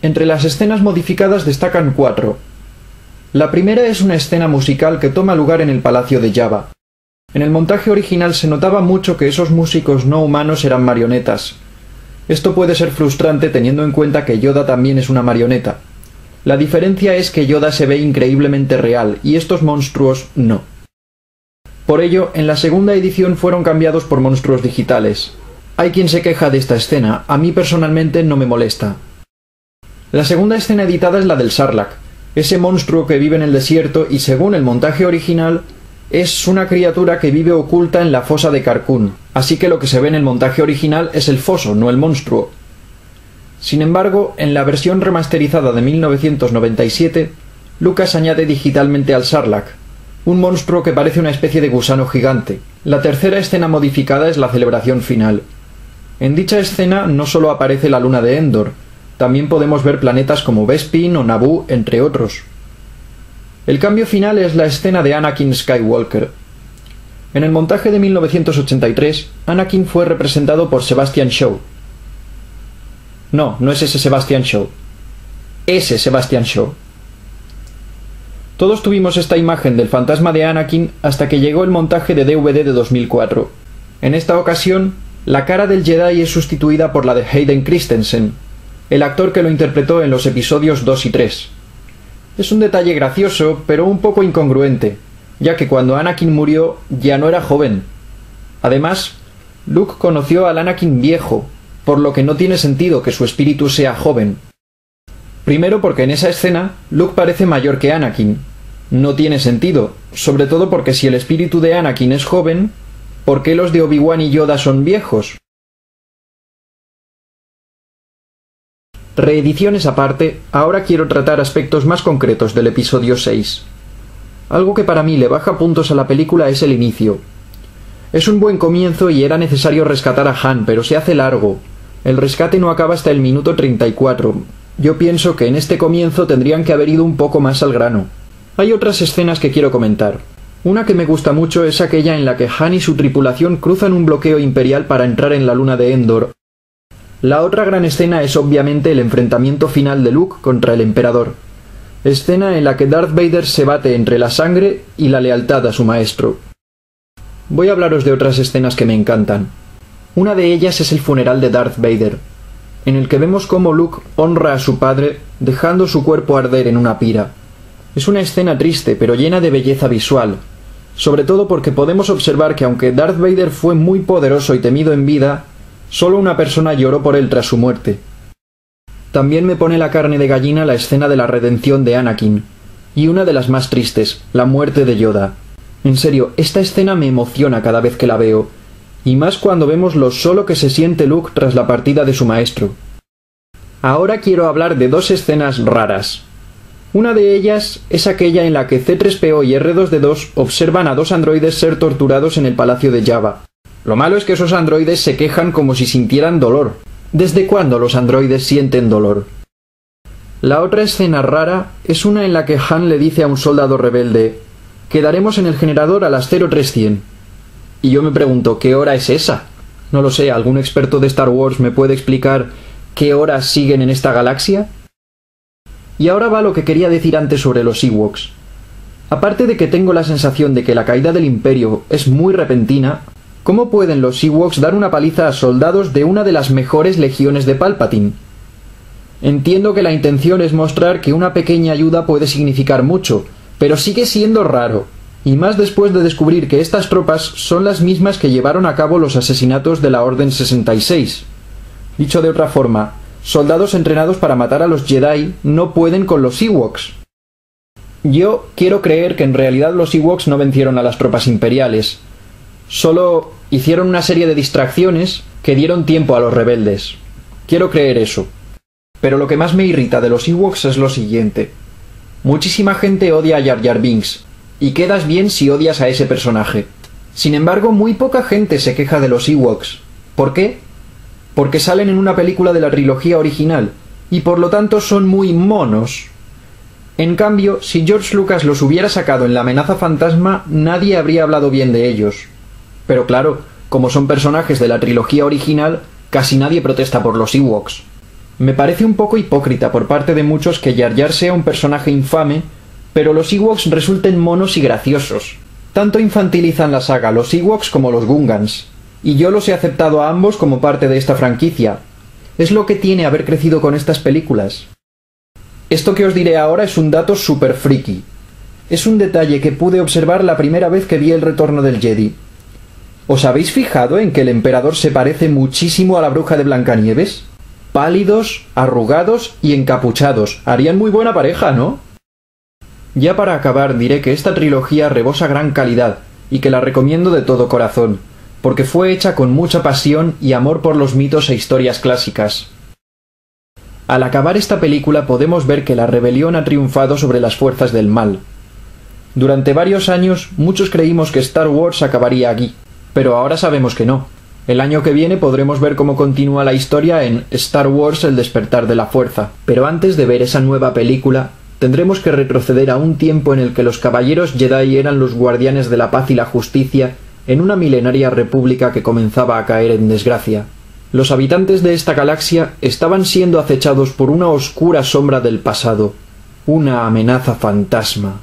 Entre las escenas modificadas destacan 4. La primera es una escena musical que toma lugar en el palacio de Jabba. En el montaje original se notaba mucho que esos músicos no humanos eran marionetas. Esto puede ser frustrante teniendo en cuenta que Yoda también es una marioneta. La diferencia es que Yoda se ve increíblemente real y estos monstruos no. Por ello, en la segunda edición fueron cambiados por monstruos digitales. Hay quien se queja de esta escena, a mí personalmente no me molesta. La segunda escena editada es la del Sarlacc, ese monstruo que vive en el desierto y según el montaje original es una criatura que vive oculta en la fosa de Carkoon, así que lo que se ve en el montaje original es el foso, no el monstruo. Sin embargo, en la versión remasterizada de 1997, Lucas añade digitalmente al Sarlacc, un monstruo que parece una especie de gusano gigante. La tercera escena modificada es la celebración final. En dicha escena no solo aparece la luna de Endor, también podemos ver planetas como Bespin o Naboo, entre otros. El cambio final es la escena de Anakin Skywalker. En el montaje de 1983, Anakin fue representado por Sebastian Shaw. No, no es ese Sebastian Shaw. Ese Sebastian Shaw. Todos tuvimos esta imagen del fantasma de Anakin hasta que llegó el montaje de DVD de 2004. En esta ocasión, la cara del Jedi es sustituida por la de Hayden Christensen, el actor que lo interpretó en los episodios 2 y 3. Es un detalle gracioso, pero un poco incongruente, ya que cuando Anakin murió ya no era joven. Además, Luke conoció al Anakin viejo, por lo que no tiene sentido que su espíritu sea joven. Primero porque en esa escena Luke parece mayor que Anakin. No tiene sentido, sobre todo porque si el espíritu de Anakin es joven, ¿por qué los de Obi-Wan y Yoda son viejos? Reediciones aparte, ahora quiero tratar aspectos más concretos del episodio 6. Algo que para mí le baja puntos a la película es el inicio. Es un buen comienzo y era necesario rescatar a Han, pero se hace largo. El rescate no acaba hasta el minuto 34. Yo pienso que en este comienzo tendrían que haber ido un poco más al grano. Hay otras escenas que quiero comentar. Una que me gusta mucho es aquella en la que Han y su tripulación cruzan un bloqueo imperial para entrar en la luna de Endor. La otra gran escena es obviamente el enfrentamiento final de Luke contra el Emperador. Escena en la que Darth Vader se bate entre la sangre y la lealtad a su maestro. Voy a hablaros de otras escenas que me encantan. Una de ellas es el funeral de Darth Vader, en el que vemos cómo Luke honra a su padre dejando su cuerpo arder en una pira. Es una escena triste pero llena de belleza visual, sobre todo porque podemos observar que aunque Darth Vader fue muy poderoso y temido en vida, solo una persona lloró por él tras su muerte. También me pone la carne de gallina la escena de la redención de Anakin, y una de las más tristes, la muerte de Yoda. En serio, esta escena me emociona cada vez que la veo, y más cuando vemos lo solo que se siente Luke tras la partida de su maestro. Ahora quiero hablar de dos escenas raras. Una de ellas es aquella en la que C-3PO y R2-D2 observan a dos androides ser torturados en el palacio de Jabba. Lo malo es que esos androides se quejan como si sintieran dolor. ¿Desde cuándo los androides sienten dolor? La otra escena rara es una en la que Han le dice a un soldado rebelde: «Quedaremos en el generador a las 0300». Y yo me pregunto, ¿qué hora es esa? No lo sé, ¿algún experto de Star Wars me puede explicar qué horas siguen en esta galaxia? Y ahora va lo que quería decir antes sobre los Ewoks. Aparte de que tengo la sensación de que la caída del Imperio es muy repentina, ¿cómo pueden los Ewoks dar una paliza a soldados de una de las mejores legiones de Palpatine? Entiendo que la intención es mostrar que una pequeña ayuda puede significar mucho, pero sigue siendo raro, y más después de descubrir que estas tropas son las mismas que llevaron a cabo los asesinatos de la Orden 66. Dicho de otra forma, soldados entrenados para matar a los Jedi no pueden con los Ewoks. Yo quiero creer que en realidad los Ewoks no vencieron a las tropas imperiales. Solo hicieron una serie de distracciones que dieron tiempo a los rebeldes. Quiero creer eso. Pero lo que más me irrita de los Ewoks es lo siguiente. Muchísima gente odia a Jar Jar Binks, y quedas bien si odias a ese personaje. Sin embargo, muy poca gente se queja de los Ewoks. ¿Por qué? Porque salen en una película de la trilogía original, y por lo tanto son muy monos. En cambio, si George Lucas los hubiera sacado en La amenaza fantasma, nadie habría hablado bien de ellos. Pero claro, como son personajes de la trilogía original, casi nadie protesta por los Ewoks. Me parece un poco hipócrita por parte de muchos que Jar Jar sea un personaje infame, pero los Ewoks resulten monos y graciosos. Tanto infantilizan la saga los Ewoks como los Gungans, y yo los he aceptado a ambos como parte de esta franquicia. Es lo que tiene haber crecido con estas películas. Esto que os diré ahora es un dato súper friki. Es un detalle que pude observar la primera vez que vi El retorno del Jedi. ¿Os habéis fijado en que el emperador se parece muchísimo a la bruja de Blancanieves? Pálidos, arrugados y encapuchados. Harían muy buena pareja, ¿no? Ya para acabar diré que esta trilogía rebosa gran calidad y que la recomiendo de todo corazón, porque fue hecha con mucha pasión y amor por los mitos e historias clásicas. Al acabar esta película podemos ver que la rebelión ha triunfado sobre las fuerzas del mal. Durante varios años muchos creímos que Star Wars acabaría aquí, pero ahora sabemos que no. El año que viene podremos ver cómo continúa la historia en Star Wars: El despertar de la fuerza. Pero antes de ver esa nueva película, tendremos que retroceder a un tiempo en el que los caballeros Jedi eran los guardianes de la paz y la justicia en una milenaria república que comenzaba a caer en desgracia. Los habitantes de esta galaxia estaban siendo acechados por una oscura sombra del pasado, una amenaza fantasma.